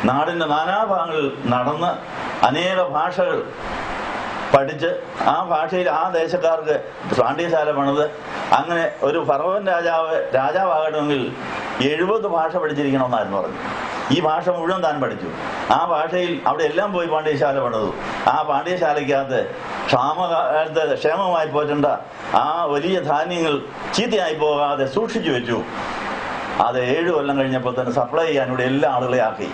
നാടിൻ്റെ നാനാഭാഗങ്ങളിൽ നടന്ന് അനേക ഭാഷകൾ പഠിച്ച് ആ ഭാഷയിൽ ആ ദേശക്കാർക്ക് പാണ്ഡ്യശാല പണിത് അങ്ങനെ ഒരു ഫറവോൻ രാജാവാകണമെങ്കിൽ 70 ഭാഷ പഠിച്ചിരിക്കണമെന്നായിരുന്നു പറഞ്ഞു. ഈ ഭാഷ മുഴുവൻ താൻ പഠിച്ചു. ആ ഭാഷയിൽ അവിടെ എല്ലാം പോയി പാണ്ഡ്യശാല പണിതു. ആ പാണ്ഡ്യശാലയ്ക്കകത്ത് ക്ഷാമകാലത്ത് ക്ഷേമമായി പോറ്റേണ്ട ആ വലിയ ധാന്യങ്ങൾ ചീത്തയായി പോകാതെ സൂക്ഷിച്ചു വെച്ചു. അത് 7 കൊല്ലം കഴിഞ്ഞപ്പോൾ തന്നെ സപ്ലൈ ചെയ്യാൻ ഇവിടെ എല്ലാ ആളുകളെ ആക്കി.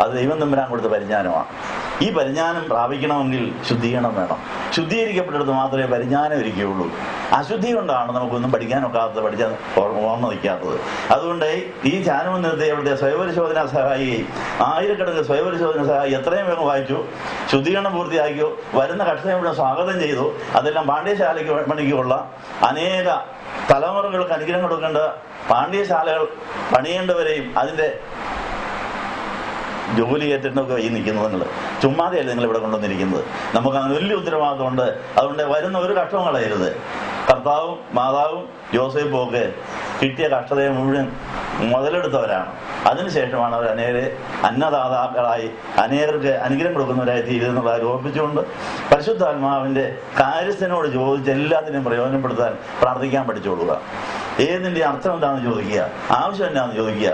അത് ദൈവം തമ്പുരാൻ കൊടുത്ത പരിജ്ഞാനമാണ്. ഈ പരിജ്ഞാനം പ്രാപിക്കണമെങ്കിൽ ശുദ്ധീകരണം വേണം. ശുദ്ധീകരിക്കപ്പെട്ടിടത്ത് മാത്രമേ പരിജ്ഞാനം ഇരിക്കുകയുള്ളൂ. അശുദ്ധി കൊണ്ടാണ് നമുക്കൊന്നും പഠിക്കാനൊക്കാത്തത്, പഠിക്കാൻ ഓർമ്മ നിൽക്കാത്തത്. അതുകൊണ്ട് ഈ ധ്യാനമന്ദിരത്തെ അവിടുത്തെ സ്വയപരിശോധനാ സഹായിയെയും ആയിരക്കണക്കിന് സ്വയപരിശോധന സഹായി എത്രയും വേഗം വായിച്ചു, ശുദ്ധീകരണം പൂർത്തിയാക്കിയോ, വരുന്ന കക്ഷത്തെ ഇവിടെ സ്വാഗതം ചെയ്തു. അതെല്ലാം പാണ്ഡ്യശാലയ്ക്ക് പണിക്കുള്ള അനേക തലമുറകൾക്ക് അനുഗ്രഹം കൊടുക്കേണ്ട പാണ്ഡ്യശാലകൾ പണിയേണ്ടവരെയും അതിൻ്റെ ജോലി ഏറ്റിട്ടൊക്കെ ഈ നിൽക്കുന്നത് നിങ്ങൾ ചുമ്മാതെയല്ല നിങ്ങൾ ഇവിടെ കൊണ്ടുവന്നിരിക്കുന്നത്. നമുക്ക് അങ്ങനെ വലിയ ഉത്തരവാദിത്തമുണ്ട്. അതുകൊണ്ട് വരുന്ന ഒരു കഷ്ടവും കളയരുത്. കർത്താവും മാതാവും യോസേപ്പും ഒക്കെ കിട്ടിയ കഷ്ടതയെ മുഴുവൻ മുതലെടുത്തവരാണ്. അതിനുശേഷമാണ് അവർ അനേകരെ അന്നദാതാക്കളായി അനേകർക്ക് അനുഗ്രഹം കൊടുക്കുന്നവരായി തീരുന്നുള്ള ഓർപ്പിച്ചുകൊണ്ട് പരിശുദ്ധാത്മാവിൻ്റെ കാര്യസ്ഥനോട് ചോദിച്ച് എല്ലാത്തിനെയും പ്രയോജനപ്പെടുത്താൻ പ്രാർത്ഥിക്കാൻ പഠിച്ചുകൊള്ളുക. ഏതിൻ്റെ അർത്ഥം എന്താണെന്ന് ചോദിക്കുക, ആവശ്യം എന്താണെന്ന് ചോദിക്കുക.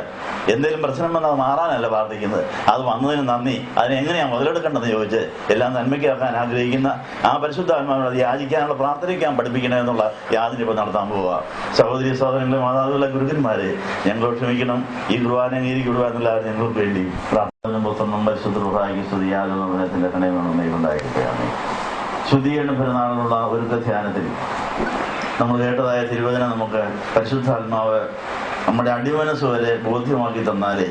എന്തെങ്കിലും പ്രശ്നം വന്നാൽ മാറാനല്ല പ്രാർത്ഥിക്കുന്നത്, അത് വന്നതിന് നന്ദി, അതിനെങ്ങനെയാണ് മുതലെടുക്കേണ്ടതെന്ന് ചോദിച്ച് എല്ലാം നന്മയ്ക്കാക്കാൻ ആഗ്രഹിക്കുന്ന ആ പരിശുദ്ധാത്മാവിനെ അത് യാചിക്കാനുള്ള പ്രാർത്ഥിക്കാൻ പഠിപ്പിക്കണം എന്നുള്ള യാതൊരു ഇപ്പോൾ നടത്താൻ പോവുക. സഹോദരി സഹോദരങ്ങളെ, മാതാപിതാക്കളെ, ഗുരുക്കന്മാരെ, ഞങ്ങൾ ക്ഷമിക്കണം. ഈ കുർബാന അംഗീകരിക്കുക എന്നുള്ളവർ ഞങ്ങൾക്ക് വേണ്ടി പ്രാർത്ഥന പുത്രനും പരിശുദ്ധ റുഹായിക്ക് സ്തുതിയാകുന്നതിന്റെ കണയുണ്ടായിരിക്കുകയാണ്. ശുദ്ധീകരണ പെരുന്നാളിനുള്ള ഒരുക്ക ധ്യാനത്തിൽ നമ്മൾ കേട്ടതായ തിരുവചനം നമുക്ക് പരിശുദ്ധാത്മാവ് നമ്മുടെ അടിമനസ് വരെ ബോധ്യമാക്കി തന്നാലേ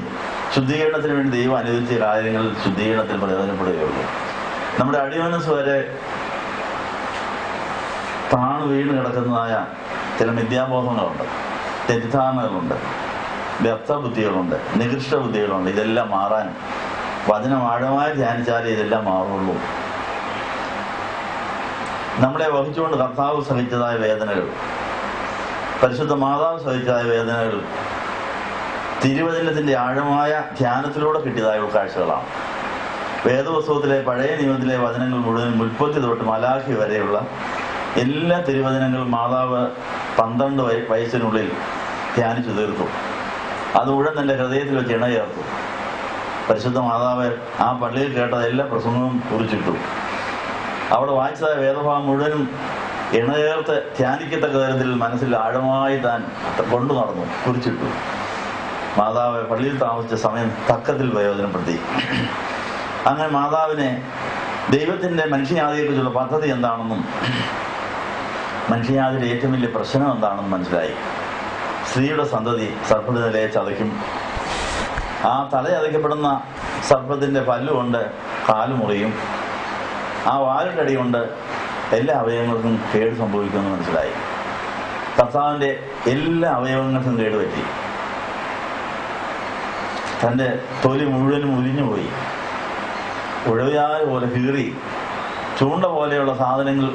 ശുദ്ധീകരണത്തിന് വേണ്ടി ദൈവം അനുവദിച്ച കാര്യങ്ങൾ ശുദ്ധീകരണത്തിൽ പ്രയോജനപ്പെടുകയുള്ളൂ. നമ്മുടെ അടിമനസ് വരെ താണു വീണ് കിടക്കുന്നതായ ചില മിഥ്യാബോധങ്ങളുണ്ട്, തെറ്റിദ്ധാരണകളുണ്ട്, വ്യർത്ഥ ബുദ്ധികളുണ്ട്, നികൃഷ്ട ബുദ്ധികളുണ്ട്. ഇതെല്ലാം മാറാൻ വചനം ആഴമായി ധ്യാനിച്ചാലേ ഇതെല്ലാം മാറുള്ളൂ. നമ്മളെ വഹിച്ചുകൊണ്ട് കർത്താവ് സഹിച്ചതായ വേദനകൾ, പരിശുദ്ധ മാതാവ് സഹിച്ചതായ വേദനകൾ തിരുവചനത്തിന്റെ ആഴമായ ധ്യാനത്തിലൂടെ കിട്ടിയതായ ഉൾക്കാഴ്ചകളാണ്. വേദപുസ്തകത്തിലെ പഴയ നിയമത്തിലെ വചനങ്ങൾ മുഴുവൻ ഉൽപ്പത്തി തൊട്ട് മലാഖി വരെയുള്ള എല്ലാ തിരുവചനങ്ങളും മാതാവ് 12 വയസ്സിനുള്ളിൽ ധ്യാനിച്ചു തീർത്തു. അത് മുഴുവൻ തന്റെ ഹൃദയത്തിൽ വെച്ച് ഇണചേർത്തു. പരിശുദ്ധ മാതാവ് ആ പള്ളിയിൽ കേട്ട എല്ലാ പ്രസംഗവും കുറിച്ചിട്ടു. അവിടെ വായിച്ചതായ വേദഭാഗം മുഴുവനും ഇണചേർത്ത് ധ്യാനിക്കത്തക്ക തരത്തിൽ മനസ്സിൽ ആഴമായി താൻ കൊണ്ടു നടന്നു, കുറിച്ചിട്ടു. മാതാവ് പള്ളിയിൽ താമസിച്ച സമയം തക്കത്തിൽ പ്രയോജനപ്പെടുത്തി. അങ്ങനെ മാതാവിനെ ദൈവത്തിന്റെ മനുഷ്യജാതിയെക്കുറിച്ചുള്ള പദ്ധതി എന്താണെന്നും മനുഷ്യജാതിയുടെ ഏറ്റവും വലിയ പ്രശ്നം എന്താണെന്നും മനസ്സിലായി. സ്ത്രീയുടെ സന്തതി സർപ്പത്തിന്റെ തലയെ ചതയ്ക്കും. ആ തല ചതയ്ക്കപ്പെടുന്ന സർപ്പത്തിന്റെ പല്ലുകൊണ്ട് കാല് മുറിയും. ആ വാലിന്റെ അടി കൊണ്ട് എല്ലാ അവയവങ്ങൾക്കും കേട് സംഭവിക്കുമെന്ന് മനസ്സിലായി. കർത്താവിന്റെ എല്ലാ അവയവങ്ങൾക്കും കേടുപറ്റി. തൻ്റെ തൊലി മുഴുവനും ഉരിഞ്ഞുപോയി. ഉഴവിയായ പോലെ കീറി ചൂണ്ട പോലെയുള്ള സാധനങ്ങൾ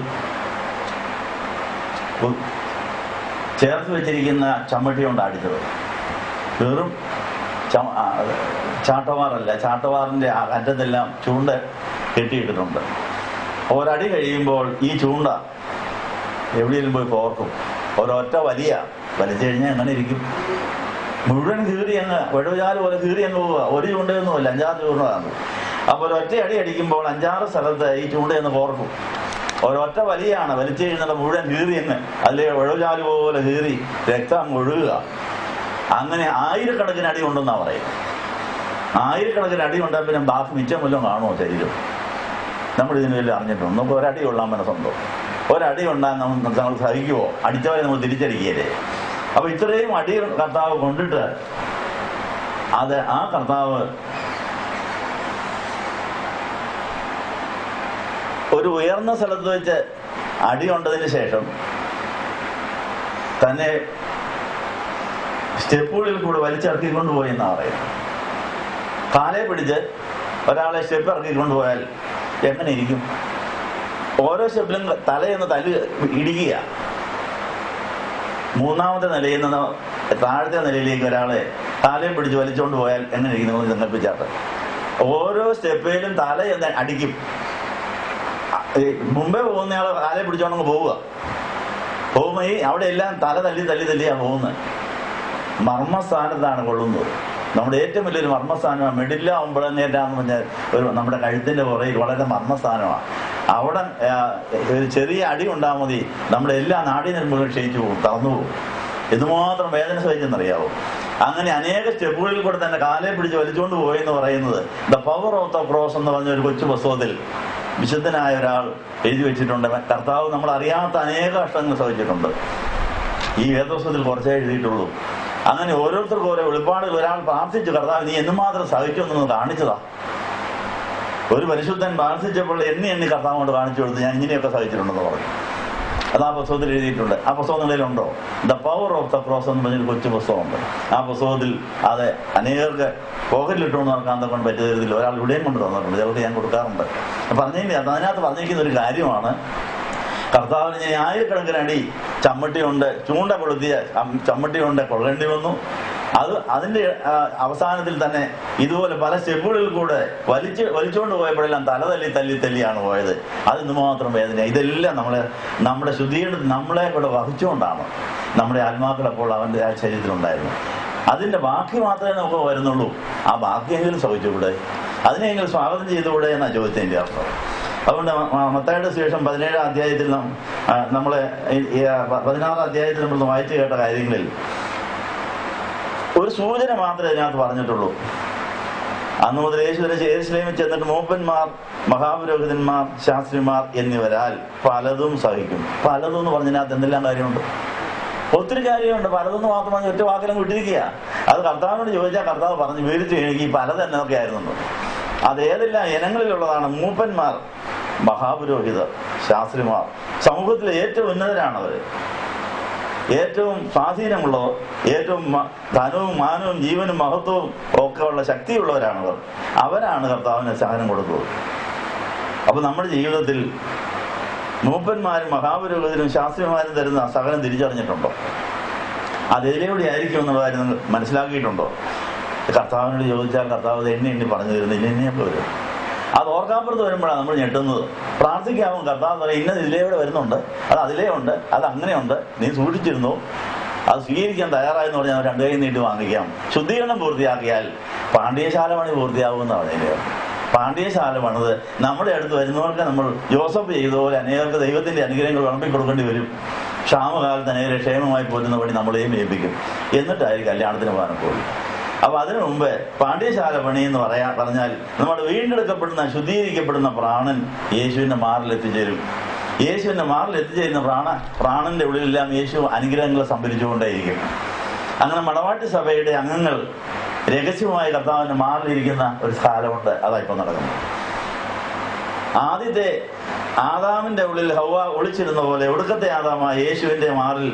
ചേർത്ത് വെച്ചിരിക്കുന്ന ചമ്മട്ടി കൊണ്ട് അടിച്ചത്. വെറും ചാട്ടവാറല്ല, ചാട്ടവാറിന്റെ അറ്റത്തെല്ലാം ചൂണ്ട കെട്ടിയിട്ടിട്ടുണ്ട്. ഒരടി കഴിയുമ്പോൾ ഈ ചൂണ്ട എവിടെയെങ്കിലും പോയി കോർക്കും. ഒരൊറ്റ വലിച്ചു കഴിഞ്ഞാൽ എങ്ങനെ ഇരിക്കും? മുഴുവൻ കീറി അങ്ങ് വെടുവചാല് പോലെ കീറി അങ്ങ് പോവുക. ഒരു ചൂണ്ടയൊന്നുമില്ല, 5-6 ചൂണ്ടയാണ്. അപ്പോൾ ഒരൊറ്റ അടി അടിക്കുമ്പോൾ 5-6 സ്ഥലത്ത് ഈ ചൂണ്ടയെന്ന് കോർക്കും. ഒരൊറ്റ വലിയാണ്, വലിച്ചു കഴിഞ്ഞാൽ മുഴുവൻ കീറി അങ്ങ് അതിലെ വെടുവചാല് പോലെ കീറി രക്തം അങ്ങ് ഒഴുകുക. അങ്ങനെ 1000കണക്കിന് അടി ഉണ്ടെന്നാണ് പറയുന്നത്. 1000കണക്കിന് അടി ഉണ്ടാൽ പിന്നെ ബാക്കി മിച്ചം വല്ലതും കാണുമോ ശരീരം? നമ്മൾ ഇതിന് വല്ലതും അറിഞ്ഞിട്ടുണ്ട്? നമുക്ക് ഒരടി കൊള്ളാൻ മനസ്സുണ്ടോ? ഒരടി ഉണ്ടാൻ നമ്മൾ സഹിക്കുമോ? അടിച്ചവരെ നമ്മൾ തിരിച്ചടിക്കുകയല്ലേ? അപ്പൊ ഇത്രയും അടി കർത്താവ് കൊണ്ടിട്ട് ആ കർത്താവ് ഒരു ഉയർന്ന സ്ഥലത്ത് വെച്ച് അടി കൊണ്ടതിന് ശേഷം തന്നെ സ്റ്റെപ്പുകളിൽ കൂടെ വലിച്ചിറക്കിക്കൊണ്ടുപോയി എന്നാ പറയുന്നത്. കാലെ പിടിച്ച് ഒരാളെ സ്റ്റെപ്പ് ഇറക്കിക്കൊണ്ടുപോയാൽ എങ്ങനെ ഇരിക്കും? ഓരോ സ്റ്റെപ്പിലും തലയെന്ന് ഇടിക്കുക. 3ാമത്തെ നിലയിൽ നിന്ന് താഴത്തെ നിലയിലേക്ക് ഒരാളെ കാലെ പിടിച്ച് വലിച്ചുകൊണ്ട് പോയാൽ എങ്ങനെ ഇരിക്കും? നമ്മൾ സങ്കല്പിച്ചാട്ട് ഓരോ സ്റ്റെപ്പിലും തലയെന്ന് അടിക്കും. മുമ്പേ പോകുന്നയാളെ കാലെ പിടിച്ചോണ്ടങ്ങ് പോകുമ്പോൾ അവിടെ എല്ലാം തല തല്ലിയാണ് പോകുന്നത്. മർമ്മസ്ഥാനത്താണ് കൊള്ളുന്നത്. നമ്മുടെ ഏറ്റവും വലിയൊരു മർമ്മസ്ഥാനമാണ് മെഡില്ല ഒമ്പളനേറ്റാന്ന് പറഞ്ഞാൽ നമ്മുടെ കഴുത്തിന്റെ പുറകിൽ വളരെ മർമ്മസ്ഥാനമാണ്. അവിടെ ഒരു ചെറിയ അടി ഉണ്ടാൽ മതി, നമ്മുടെ എല്ലാ നാഡീഞരമ്പുകളും ക്ഷയിച്ചു പോകും, തളർന്നു പോകും. എന്തുമാത്രം വേദന സഹിച്ചെന്നറിയാവോ? അങ്ങനെ അനേക സ്റ്റെപ്പുകളിൽ കൂടെ തന്നെ കാലെ പിടിച്ച് വലിച്ചുകൊണ്ട് പോയെന്ന് പറയുന്നത് the power of the cross എന്ന് പറഞ്ഞ ഒരു കൊച്ചു പുസ്തകത്തിൽ വിശുദ്ധനായ ഒരാൾ എഴുതി വെച്ചിട്ടുണ്ട്. കർത്താവ് നമ്മൾ അറിയാത്ത അനേക കഷ്ടങ്ങൾ സഹിച്ചിട്ടുണ്ട്. ഈ വേദപുസ്തകത്തിൽ കുറച്ചേ എഴുതിയിട്ടുള്ളൂ. അങ്ങനെ ഓരോരുത്തർക്കും ഓരോ വെളിപ്പാടുകൾ. ഒരാൾ പ്രാർത്ഥിച്ചു, കർത്താവ് നീ എന്തുമാത്രം സഹിക്കുമെന്ന് കാണിച്ചതാ. ഒരു പരിശുദ്ധൻ പ്രാർത്ഥിച്ചപ്പോൾ എണ്ണി കർത്താവ് കൊണ്ട് കാണിച്ചു കൊടുത്ത് ഞാൻ ഇങ്ങനെയൊക്കെ സഹിച്ചിട്ടുണ്ടെന്ന് പറഞ്ഞു. അത് ആ പുസ്തകത്തിൽ എഴുതിയിട്ടുണ്ട്. ആ പുസ്തകങ്ങളിലുണ്ടോ? The power of the cross എന്ന് പറഞ്ഞൊരു കൊച്ചു പുസ്തകമുണ്ട്. ആ പുസ്തകത്തിൽ അത് അനേകർക്ക് പോക്കറ്റിലിട്ടുകൊണ്ട് നടക്കാൻ കൊണ്ട് പറ്റിയ തരത്തിൽ ഒരാൾ ഇവിടെയും കൊണ്ട് തന്നിട്ടുണ്ട്. ചിലർക്ക് ഞാൻ കൊടുക്കാറുണ്ട്. അതിനകത്ത് പറഞ്ഞിരിക്കുന്ന ഒരു കാര്യമാണ്, കർത്താവിന് ഞാൻ 1000കണക്കിന് അടി ചൂണ്ട കൊളുത്തിയ ചമ്മട്ടി കൊണ്ട് കൊള്ളേണ്ടി വന്നു. അതിന്റെ അവസാനത്തിൽ തന്നെ ഇതുപോലെ പല സ്റ്റെപ്പുകളിൽ കൂടെ വലിച്ചുകൊണ്ട് പോയപ്പോഴെല്ലാം തല തല്ലിയാണ് പോയത്. അതിന് മാത്രം വേദന. ഇതെല്ലാം നമ്മുടെ ശുദ്ധീകരണത്തിൽ നമ്മളെ കൂടെ വഹിച്ചുകൊണ്ടാണ് നമ്മുടെ ആത്മാക്കളപ്പോൾ അവന്റെ ആ ശരീരത്തിലുണ്ടായിരുന്നു. അതിന്റെ ബാക്കി മാത്രമേ നമുക്ക് വരുന്നുള്ളൂ. ആ ബാക്കിയെങ്കിലും സഹിച്ചുകൂടെ? അതിനെങ്കിലും സ്വാഗതം ചെയ്തുകൂടെ എന്നാ ചോദിച്ചതിന്റെ അർത്ഥം. അതുകൊണ്ട് മത്തായിയുടെ സുവിശേഷം 17-ാം അധ്യായത്തിൽ നമ്മളെ 16-ാം അധ്യായത്തിൽ നമ്മൾ വായിച്ചു കേട്ട കാര്യങ്ങളിൽ ഒരു സൂചന മാത്രമേ അതിനകത്ത് പറഞ്ഞിട്ടുള്ളൂ. അന്ന് മുതൽ യെരൂശലേമിൽ ചെന്നിട്ട് മൂപ്പന്മാർ, മഹാപുരോഹിതന്മാർ, ശാസ്ത്രിമാർ എന്നിവരാൽ പലതും സഹിക്കും. പലതും എന്ന് പറഞ്ഞതിനകത്ത് എന്തെല്ലാം കാര്യമുണ്ട്? ഒത്തിരി കാര്യമുണ്ട്. പലതൊന്നും മാത്രം പറഞ്ഞ് ഒറ്റ വാക്കിലും വിട്ടിരിക്കുക. അത് കർത്താവിനോട് ചോദിച്ചാൽ കർത്താവ് പറഞ്ഞു വിവരിച്ചു എനിക്ക് ഈ പലത് എന്നൊക്കെ ആയിരുന്നു. അതേതെല്ലാം ഇനങ്ങളിലുള്ളതാണ്? മൂപ്പന്മാർ, മഹാപുരോഹിതർ, ശാസ്ത്രിമാർ. സമൂഹത്തിലെ ഏറ്റവും ഉന്നതരാണവർ, ഏറ്റവും സ്വാധീനമുള്ളവർ, ഏറ്റവും ധനവും മാനവും ജീവനും മഹത്വവും ഒക്കെ ഉള്ള ശക്തിയുള്ളവരാണവർ. അവരാണ് കർത്താവിന് സഹനം കൊടുത്തത്. അപ്പൊ നമ്മുടെ ജീവിതത്തിൽ മൂപ്പന്മാരും മഹാപുരോഹിതരും ശാസ്ത്രിമാരും തരുന്ന സഹനം തിരിച്ചറിഞ്ഞിട്ടുണ്ടോ? അതെതിലൂടെ ആയിരിക്കും എന്നുള്ള കാര്യം നിങ്ങൾ മനസ്സിലാക്കിയിട്ടുണ്ടോ? കർത്താവിനോട് ചോദിച്ചാൽ കർത്താവ് എണ്ണി പറഞ്ഞു തരുന്നു. ഇന്നെയൊക്കെ വരും. അത് ഓർക്കാപ്പുറത്ത് വരുമ്പോഴാണ് നമ്മൾ ഞെട്ടുന്നത്. പ്രാർത്ഥിക്കാവും, കർത്താവ് പറയും ഇന്നത് ഇതിലൂടെ വരുന്നുണ്ട്, അത് അതിലേ ഉണ്ട്, അത് അങ്ങനെയുണ്ട്, നീ സൂക്ഷിച്ചിരുന്നു, അത് സ്വീകരിക്കാൻ തയ്യാറായെന്ന് പറഞ്ഞാൽ 2 കൈ നീട്ടി വാങ്ങിക്കാം. ശുദ്ധീകരണം പൂർത്തിയാക്കിയാൽ പാണ്ഡ്യശാല പണി പൂർത്തിയാകുമെന്നാണ് അതിൻ്റെ. പാണ്ഡ്യശാല പണിത് നമ്മുടെ അടുത്ത് വരുന്നവർക്ക് നമ്മൾ ജോസഫ് ചെയ്തതുപോലെ അനേകർക്ക് ദൈവത്തിന്റെ അനുഗ്രഹങ്ങൾ വിളമ്പി കൊടുക്കേണ്ടി വരും. ക്ഷാമകാലത്ത് അനേകരെ ക്ഷേമമായി പോരുന്ന പണി നമ്മളെയും ഏൽപ്പിക്കും. എന്നിട്ടായിരിക്കും കല്യാണത്തിന് പോകാൻ പോകും. അപ്പൊ അതിനു മുമ്പ് പാണ്ഡ്യശാല പണി എന്ന് പറഞ്ഞാൽ നമ്മൾ വീണ്ടെടുക്കപ്പെടുന്ന ശുദ്ധീകരിക്കപ്പെടുന്ന പ്രാണൻ യേശുവിന്റെ മാറിൽ എത്തിച്ചേരും. യേശുവിന്റെ മാറിൽ എത്തിച്ചേരുന്ന പ്രാണന്റെ ഉള്ളിലെല്ലാം യേശു അനുഗ്രഹങ്ങൾ സംഭരിച്ചുകൊണ്ടേയിരിക്കും. അങ്ങനെ മണവാട്ടി സഭയുടെ അംഗങ്ങൾ രഹസ്യമായി കർത്താവിന്റെ മാറിലിരിക്കുന്ന ഒരു കാലമുണ്ട്. അതാ ഇപ്പൊ നടക്കുന്നത്. ആദ്യത്തെ ആദാമിന്റെ ഉള്ളിൽ ഹവ്വ ഒളിച്ചിരുന്ന പോലെ ഒടുക്കത്തെ ആദാമായ യേശുവിന്റെ മാറിൽ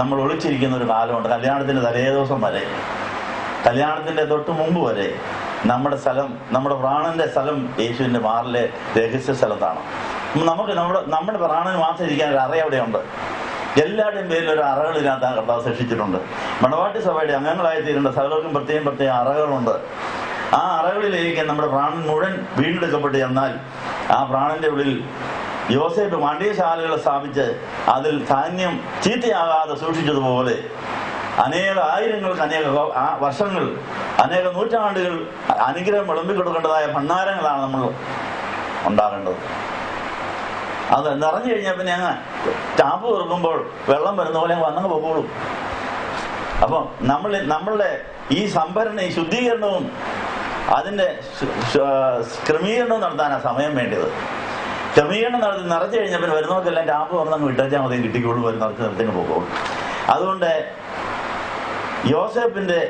നമ്മൾ ഒളിച്ചിരിക്കുന്ന ഒരു കാലമുണ്ട്. കല്യാണത്തിന്റെ തലേദിവസം വരെ, കല്യാണത്തിന്റെ തൊട്ട് മുമ്പ് വരെ നമ്മുടെ സ്ഥലം, നമ്മുടെ പ്രാണന്റെ സ്ഥലം യേശുവിന്റെ മാറിലെ രഹസ്യ സ്ഥലത്താണ്. നമുക്ക് നമ്മുടെ പ്രാണന് മാത്രം ഇരിക്കാൻ ഒരു അറ അവിടെയുണ്ട്. എല്ലാവരുടെയും പേരിൽ ഒരു അറകളിനകത്ത് കർത്താവ് സൃഷ്ടിച്ചിട്ടുണ്ട്. മണവാട്ടി സഭയുടെ അംഗങ്ങളായി തീരേണ്ട സകലർക്കും പ്രത്യേകം അറകളുണ്ട്. ആ അറകളിലേക്ക് നമ്മുടെ പ്രാണൻ മുഴുവൻ വീണ്ടെടുക്കപ്പെട്ട് എന്നാൽ ആ പ്രാണന്റെ ഉള്ളിൽ യോസേഫ് മണ്ഡ്യശാലകൾ സ്ഥാപിച്ച് അതിൽ ധാന്യം ചീത്തയാകാതെ സൂക്ഷിച്ചതുപോലെ അനേക ആയിരങ്ങൾക്ക്, അനേക വർഷങ്ങൾ, അനേക നൂറ്റാണ്ടുകൾ അനുഗ്രഹം വിളമ്പിക്കൊടുക്കേണ്ടതായ ഭണ്ഡാരങ്ങളാണ് നമ്മൾ ഉണ്ടാകേണ്ടത്. അത് നിറഞ്ഞു കഴിഞ്ഞാൽ പിന്നെ അങ്ങ് ടാപ്പ് തുറക്കുമ്പോൾ വെള്ളം വരുന്ന പോലെ വന്നങ്ങ് പോകുള്ളൂ. അപ്പം നമ്മളുടെ ഈ സംഭരണ, ഈ ശുദ്ധീകരണവും അതിൻ്റെ ക്രമീകരണവും നടത്താനാണ് സമയം വേണ്ടത്. ക്രമീകരണം നടത്തി നിറച്ചു കഴിഞ്ഞാൽ പിന്നെ വരുന്നവർക്കെല്ലാം ടാപ്പ് തുറന്നങ്ങ് വിട്ടാൽ മതി, കിട്ടിക്കോളും, വരും നിറച്ച് നിർത്തിന് പോകുള്ളൂ. അതുകൊണ്ട് യോസേഫിന്റെ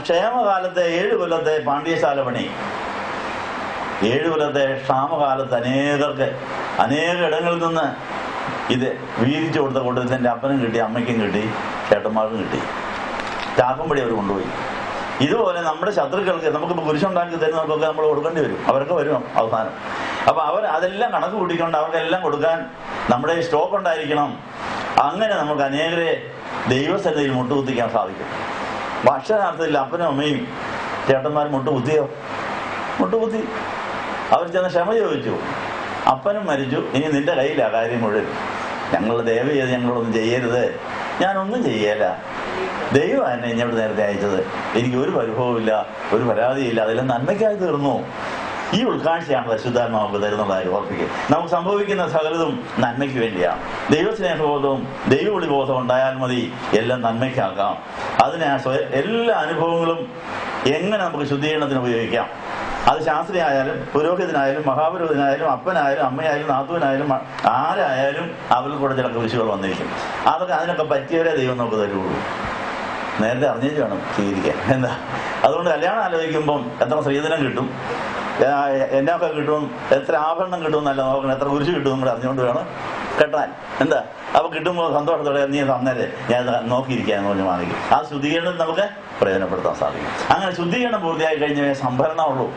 ക്ഷേമകാലത്തെ 7 കൊല്ലത്തെ പാണ്ഡ്യശാല പണി, 7 കൊല്ലത്തെ ക്ഷാമകാലത്ത് അനേക ഇടങ്ങളിൽ നിന്ന് ഇത് വീതിച്ചു കൊടുത്ത കൂട്ടത്തിൽ എൻ്റെ അപ്പനും കിട്ടി, അമ്മയ്ക്കും കിട്ടി, ചേട്ടന്മാർക്കും കിട്ടി. ചാക്കുംപടി അവർ കൊണ്ടുപോയി. ഇതുപോലെ നമ്മുടെ ശത്രുക്കൾക്ക് നമുക്കിപ്പോൾ കുരിശുണ്ടാക്കി തരുന്നവർക്കൊക്കെ നമ്മൾ കൊടുക്കേണ്ടി വരും. അവരൊക്കെ വരും അവസാനം. അപ്പൊ അതെല്ലാം കണക്ക് കൂട്ടിക്കൊണ്ട് അവർക്കെല്ലാം കൊടുക്കാൻ നമ്മുടെ സ്റ്റോക്ക് ഉണ്ടായിരിക്കണം. അങ്ങനെ നമുക്ക് അനേകരെ ദൈവസന്നിധിയിൽ മുട്ടുകുത്തിക്കാൻ സാധിക്കും. ഭക്ഷണാർത്ഥത്തിൽ അപ്പനും അമ്മയും ചേട്ടന്മാരും മുട്ടുകുത്തി. അവർ ചെന്ന് ക്ഷമ ചോദിച്ചു. അപ്പനും മരിച്ചു, ഇനി നിന്റെ കയ്യിലാ കാര്യം മുഴുവൻ. ഞങ്ങൾ ദയവ് ചെയ്ത് ഞങ്ങളൊന്നും ചെയ്യരുത്, ഞാനൊന്നും ചെയ്യല, ദൈവം എന്നെ ഇങ്ങോട്ട് നേരത്തെ അയച്ചത്, എനിക്ക് ഒരു പരിഭവമില്ല, ഒരു പരാതിയില്ല, അതെല്ലാം നന്മയ്ക്കായി തീർന്നു. ഈ ഉൾക്കാഴ്ചയാണ് പരിശുദ്ധാത്മാവ് തരുന്നതായി ഓർപ്പിക്കുക. നമുക്ക് സംഭവിക്കുന്ന സകലതും നന്മയ്ക്ക് വേണ്ടിയാണ്. ദൈവസ്നേഹബോധവും ദൈവവിളി ബോധവും ഉണ്ടായാൽ മതി, എല്ലാം നന്മയ്ക്കാക്കാം. അതിനെ എല്ലാ അനുഭവങ്ങളും എങ്ങനെ നമുക്ക് ശുദ്ധീകരണത്തിന് ഉപയോഗിക്കാം. അത് ശാസ്ത്രിയായാലും പുരോഹിതനായാലും മഹാപുരോഹിതനായാലും അപ്പനായാലും അമ്മയായാലും നാത്തൂനായാലും ആരായാലും അവർക്ക് കൂടെ ചില കുരിശുകൾ വന്നിരിക്കും. അതിനൊക്കെ പറ്റിയവരെ ദൈവം നമുക്ക് തരുള്ളൂ. നേരത്തെ അറിഞ്ഞിട്ട് വേണം സ്വീകരിക്കാൻ. എന്താ അതുകൊണ്ട് കല്യാണം ആലോചിക്കുമ്പം എത്ര സ്ത്രീധനം കിട്ടും, എന്നൊക്കെ കിട്ടും, എത്ര ആഭരണം കിട്ടും എന്നല്ല നോക്കണം, എത്ര കുരിശ് കിട്ടും കൂടെ അറിഞ്ഞുകൊണ്ട് വേണം കെട്ടാൻ. എന്താ അപ്പൊ കിട്ടുമ്പോൾ സന്തോഷത്തോടെ നീ തന്നേരെ ഞാൻ നോക്കിയിരിക്കാന്ന് പറഞ്ഞ് വാങ്ങിക്കും. ആ ശുദ്ധീകരണം നമുക്ക് പ്രയോജനപ്പെടുത്താൻ സാധിക്കും. അങ്ങനെ ശുദ്ധീകരണം പൂർത്തിയായി കഴിഞ്ഞാൽ സംഭരണമുള്ളൂ.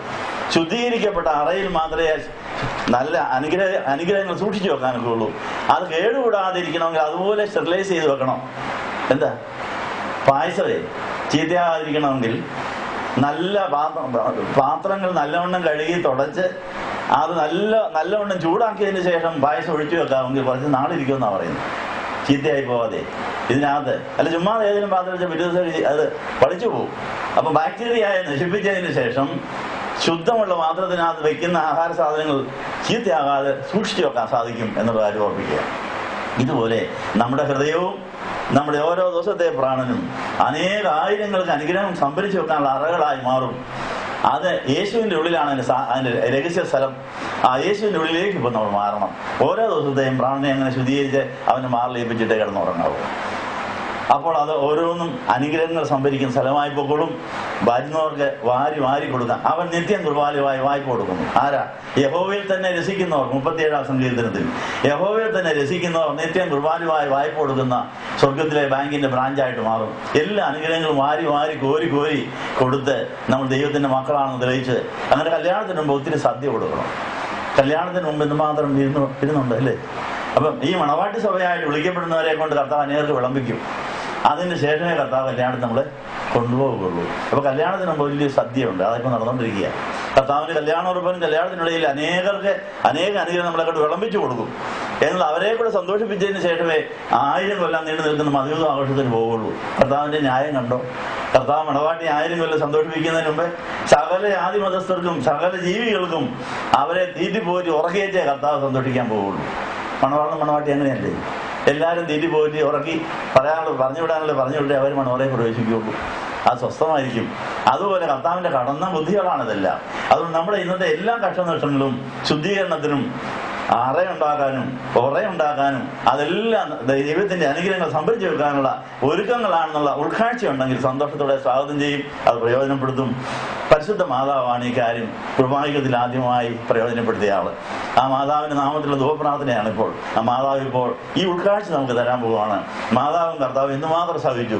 ശുദ്ധീകരിക്കപ്പെട്ട അറയിൽ മാത്രമേ നല്ല അനുഗ്രഹങ്ങൾ സൂക്ഷിച്ചു വെക്കാനൊക്കെ ഉള്ളൂ. അത് കേടുകൂടാതിരിക്കണമെങ്കിൽ അതുപോലെ സ്റ്റെറിലൈസ് ചെയ്ത് വെക്കണം. എന്താ പായസമേ ചീത്തയാകാതിരിക്കണമെങ്കിൽ നല്ല പാത്രങ്ങൾ നല്ലവണ്ണം കഴുകി തുടച്ച് അത് നല്ലവണ്ണം ചൂടാക്കിയതിന് ശേഷം പായസം ഒഴിച്ചു വെക്കാമെങ്കിൽ കുറച്ച് നാളിരിക്കുമെന്നാണ് പറയുന്നത്. ചീത്തയായി പോവാതെ ഇതിനകത്ത് അല്ല ചുമ്മാ ഏതെങ്കിലും പാത്രം വെച്ചാൽ പിറ്റേ ദിവസം അത് പളിച്ചു പോകും. അപ്പൊ ബാക്ടീരിയയെ നശിപ്പിച്ചതിന് ശേഷം ശുദ്ധമുള്ള പാത്രത്തിനകത്ത് വെക്കുന്ന ആഹാര സാധനങ്ങൾ ചീത്തയാകാതെ സൂക്ഷിച്ചു വെക്കാൻ സാധിക്കും എന്നുള്ള കാര്യം ഓർപ്പിക്കുക. ഇതുപോലെ നമ്മുടെ ഹൃദയവും നമ്മുടെ ഓരോ ദിവസത്തെ പ്രാണനും അനേക ആയിരങ്ങൾക്ക് അനുഗ്രഹം സംഭരിച്ചു വെക്കാനുള്ള അറകളായി മാറും. അത് യേശുവിൻ്റെ ഉള്ളിലാണ് അതിൻ്റെ രഹസ്യ സ്ഥലം. ആ യേശുവിൻ്റെ ഉള്ളിലേക്ക് ഇപ്പം നമ്മൾ മാറണം. ഓരോ ദിവസത്തെയും പ്രാണനെ അങ്ങനെ ശുദ്ധീകരിച്ച് അവന് മാറിലേപ്പിച്ചിട്ട് കിടന്നുറങ്ങാവും. അപ്പോൾ അത് ഓരോന്നും അനുഗ്രഹങ്ങൾ സംഭരിക്കുന്ന സ്ഥലമായി പൊക്കോളും. വരുന്നവർക്ക് വാരി കൊടുക്കാം. അവൻ നിത്യം കൃപാലുവായി വായ്പ കൊടുക്കുന്നു. ആരാ? യഹോവയിൽ തന്നെ രസിക്കുന്നവർ. 37-ാം സങ്കീർത്തനത്തിൽ യഹോവയിൽ തന്നെ രസിക്കുന്നവർ നിത്യം കൃപാലുവായി വായ്പ കൊടുക്കുന്ന സ്വർഗത്തിലെ ബാങ്കിന്റെ ബ്രാഞ്ചായിട്ട് മാറും. എല്ലാ അനുഗ്രഹങ്ങളും വാരി കോരി കൊടുത്ത് നമ്മൾ ദൈവത്തിന്റെ മക്കളാണെന്ന് തെളിയിച്ച് അങ്ങനെ കല്യാണത്തിന് മുമ്പ് ഒത്തിരി സദ്യ കൊടുക്കണം. കല്യാണത്തിന് മുമ്പ് എന്തുമാത്രം ഇരുന്നുണ്ട് അല്ലേ? അപ്പം ഈ മണവാട്ടി സഭയായിട്ട് വിളിക്കപ്പെടുന്നവരെ കൊണ്ട് കർത്താവ് അനേകർക്ക് വിളമ്പിക്കും. അതിന് ശേഷമേ കർത്താവ് കല്യാണത്തിന് നമ്മളെ കൊണ്ടുപോകുള്ളൂ. അപ്പൊ കല്യാണത്തിന് മുമ്പ് വലിയ സദ്യയുണ്ട്, അതിപ്പോൾ നടന്നുകൊണ്ടിരിക്കുക. കർത്താവിന്റെ കല്യാണോടൊപ്പം കല്യാണത്തിനിടയിൽ അനേക അനുഗ്രഹം നമ്മളെ കൊണ്ട് വിളമ്പിച്ചു കൊടുക്കും. എന്നാൽ അവരെ കൂടെ സന്തോഷിപ്പിച്ചതിന് ശേഷമേ 1000 കൊല്ലം നീണ്ടു നിൽക്കുന്ന മധുര ആഘോഷത്തിന് പോവുള്ളൂ. കർത്താവിന്റെ ന്യായം കണ്ടോ? കർത്താവ് മണവാട്ടി 1000 കൊല്ലം സന്തോഷിപ്പിക്കുന്നതിന് മുമ്പ് സകല ആദിമതസ്ഥർക്കും സകല ജീവികൾക്കും അവരെ തീറ്റിപ്പോറ്റി ഉറക്കിയേറ്റേ കർത്താവ് സന്തോഷിക്കാൻ പോവുള്ളൂ. മണവാട്ടി അങ്ങനെയല്ലേ? എല്ലാവരും തീറ്റിപ്പോറ്റി ഉറക്കി പറഞ്ഞു വിടാനല്ലേ അവർ മണവറെ പ്രവേശിക്കുകയുള്ളൂ. അത് സ്വസ്ഥമായിരിക്കും. അതുപോലെ കർത്താവിന്റെ കടന്ന ബുദ്ധികളാണിതെല്ലാം. അതുകൊണ്ട് നമ്മുടെ ഇന്നത്തെ എല്ലാ കഷ്ടനഷ്ടങ്ങളും ശുദ്ധീകരണത്തിനും അറയുണ്ടാക്കാനും ഉറയുണ്ടാക്കാനും അതെല്ലാം ദൈവത്തിന്റെ അനുഗ്രഹങ്ങൾ സംഭരിച്ചു വെക്കാനുള്ള ഒരുക്കങ്ങളാണെന്നുള്ള ഉൾക്കാഴ്ച ഉണ്ടെങ്കിൽ സന്തോഷത്തോടെ സ്വാഗതം ചെയ്യും. അത് പ്രയോജനപ്പെടുത്തും. പരിശുദ്ധ മാതാവാണ് ഈ കാര്യം കുർബാനത്തിൽ ആദ്യമായി പ്രയോജനപ്പെടുത്തിയ ആള്. ആ മാതാവിന്റെ നാമത്തിലുള്ള ധൂപപ്രാർത്ഥനയാണ് ഇപ്പോൾ. ആ മാതാവ് ഇപ്പോൾ ഈ ഉൾക്കാഴ്ച നമുക്ക് തരാൻ പോവുകയാണ്. മാതാവും കർത്താവും എന്തുമാത്രം സഹിച്ചു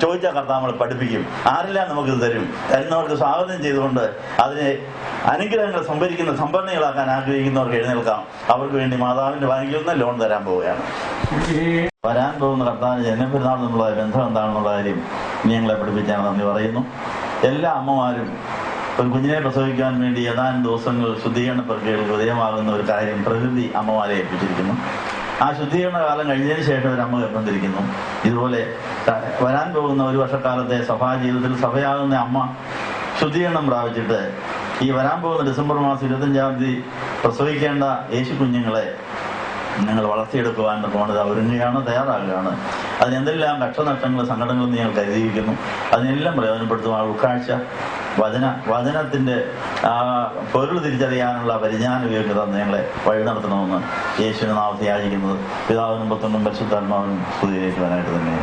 ചോദിച്ചാൽ കർത്താവ് നമ്മളെ പഠിപ്പിക്കും. ആരെല്ലാം നമുക്കിത് തരും. തരുന്നവർക്ക് സ്വാഗതം ചെയ്തുകൊണ്ട് അതിനെ അനുഗ്രഹങ്ങൾ സംഭരിക്കുന്ന സംഭരണികളാക്കാൻ ആഗ്രഹിക്കുന്നവർക്ക് എഴുന്നേൽക്കാം. അവർക്ക് വേണ്ടി മാതാവിന്റെ ബാങ്കിൽ നിന്ന് ലോൺ തരാൻ പോവുകയാണ്. വരാൻ പോകുന്ന കർത്താവിന് ജന്മപെരുന്നാൾ എന്നുള്ള ബന്ധം എന്താണെന്നുള്ള കാര്യം ഇനി ഞങ്ങളെ പഠിപ്പിച്ചാണ് നന്ദി പറയുന്നു. എല്ലാ അമ്മമാരും ഒരു കുഞ്ഞിനെ പ്രസവിക്കാൻ വേണ്ടി ഏതാനും ദിവസങ്ങൾ ശുദ്ധീകരണ പ്രക്രിയകൾക്ക് വിധേയമാകുന്ന ഒരു കാര്യം പ്രകൃതി അമ്മമാരെ ഏൽപ്പിച്ചിരിക്കുന്നു. ആ ശുദ്ധീകരണ കാലം കഴിഞ്ഞതിന് ശേഷം ഒരു അമ്മ ഗർഭം ധരിക്കുന്നു. ഇതുപോലെ വരാൻ പോകുന്ന ഒരു വർഷക്കാലത്തെ സഭാ ജീവിതത്തിൽ സഭയാകുന്ന അമ്മ ശുദ്ധീകരണം പ്രാപിച്ചിട്ട് ഈ വരാൻ പോകുന്ന ഡിസംബർ മാസം 25-ാം തീയതി പ്രസവിക്കേണ്ട യേശു കുഞ്ഞുങ്ങളെ നിങ്ങൾ വളർത്തിയെടുക്കുവാൻ പോണത് ഒരുങ്ങുകയാണ്, തയ്യാറാകുകയാണ്. അതിനെന്തെല്ലാം കഷ്ടനഷ്ടങ്ങളും സങ്കടങ്ങളും നിങ്ങൾ കരുതിയിരിക്കുന്നു, അതിനെല്ലാം പ്രയോജനപ്പെടുത്തും. ആ ഉൾക്കാഴ്ച വചനത്തിന്റെ പൊരുൾ തിരിച്ചറിയാനുള്ള പരിജ്ഞാന വിവേകത നിങ്ങളെ വഴി നടത്തണമെന്ന് യേശുവിന്റെ നാമത്തിൽ യാചിക്കുന്നത് പിതാവിനും പുത്രനും പരിശുദ്ധാത്മാവിനും സ്തുതിയേറ്റുവാനായിട്ട് തന്നെ.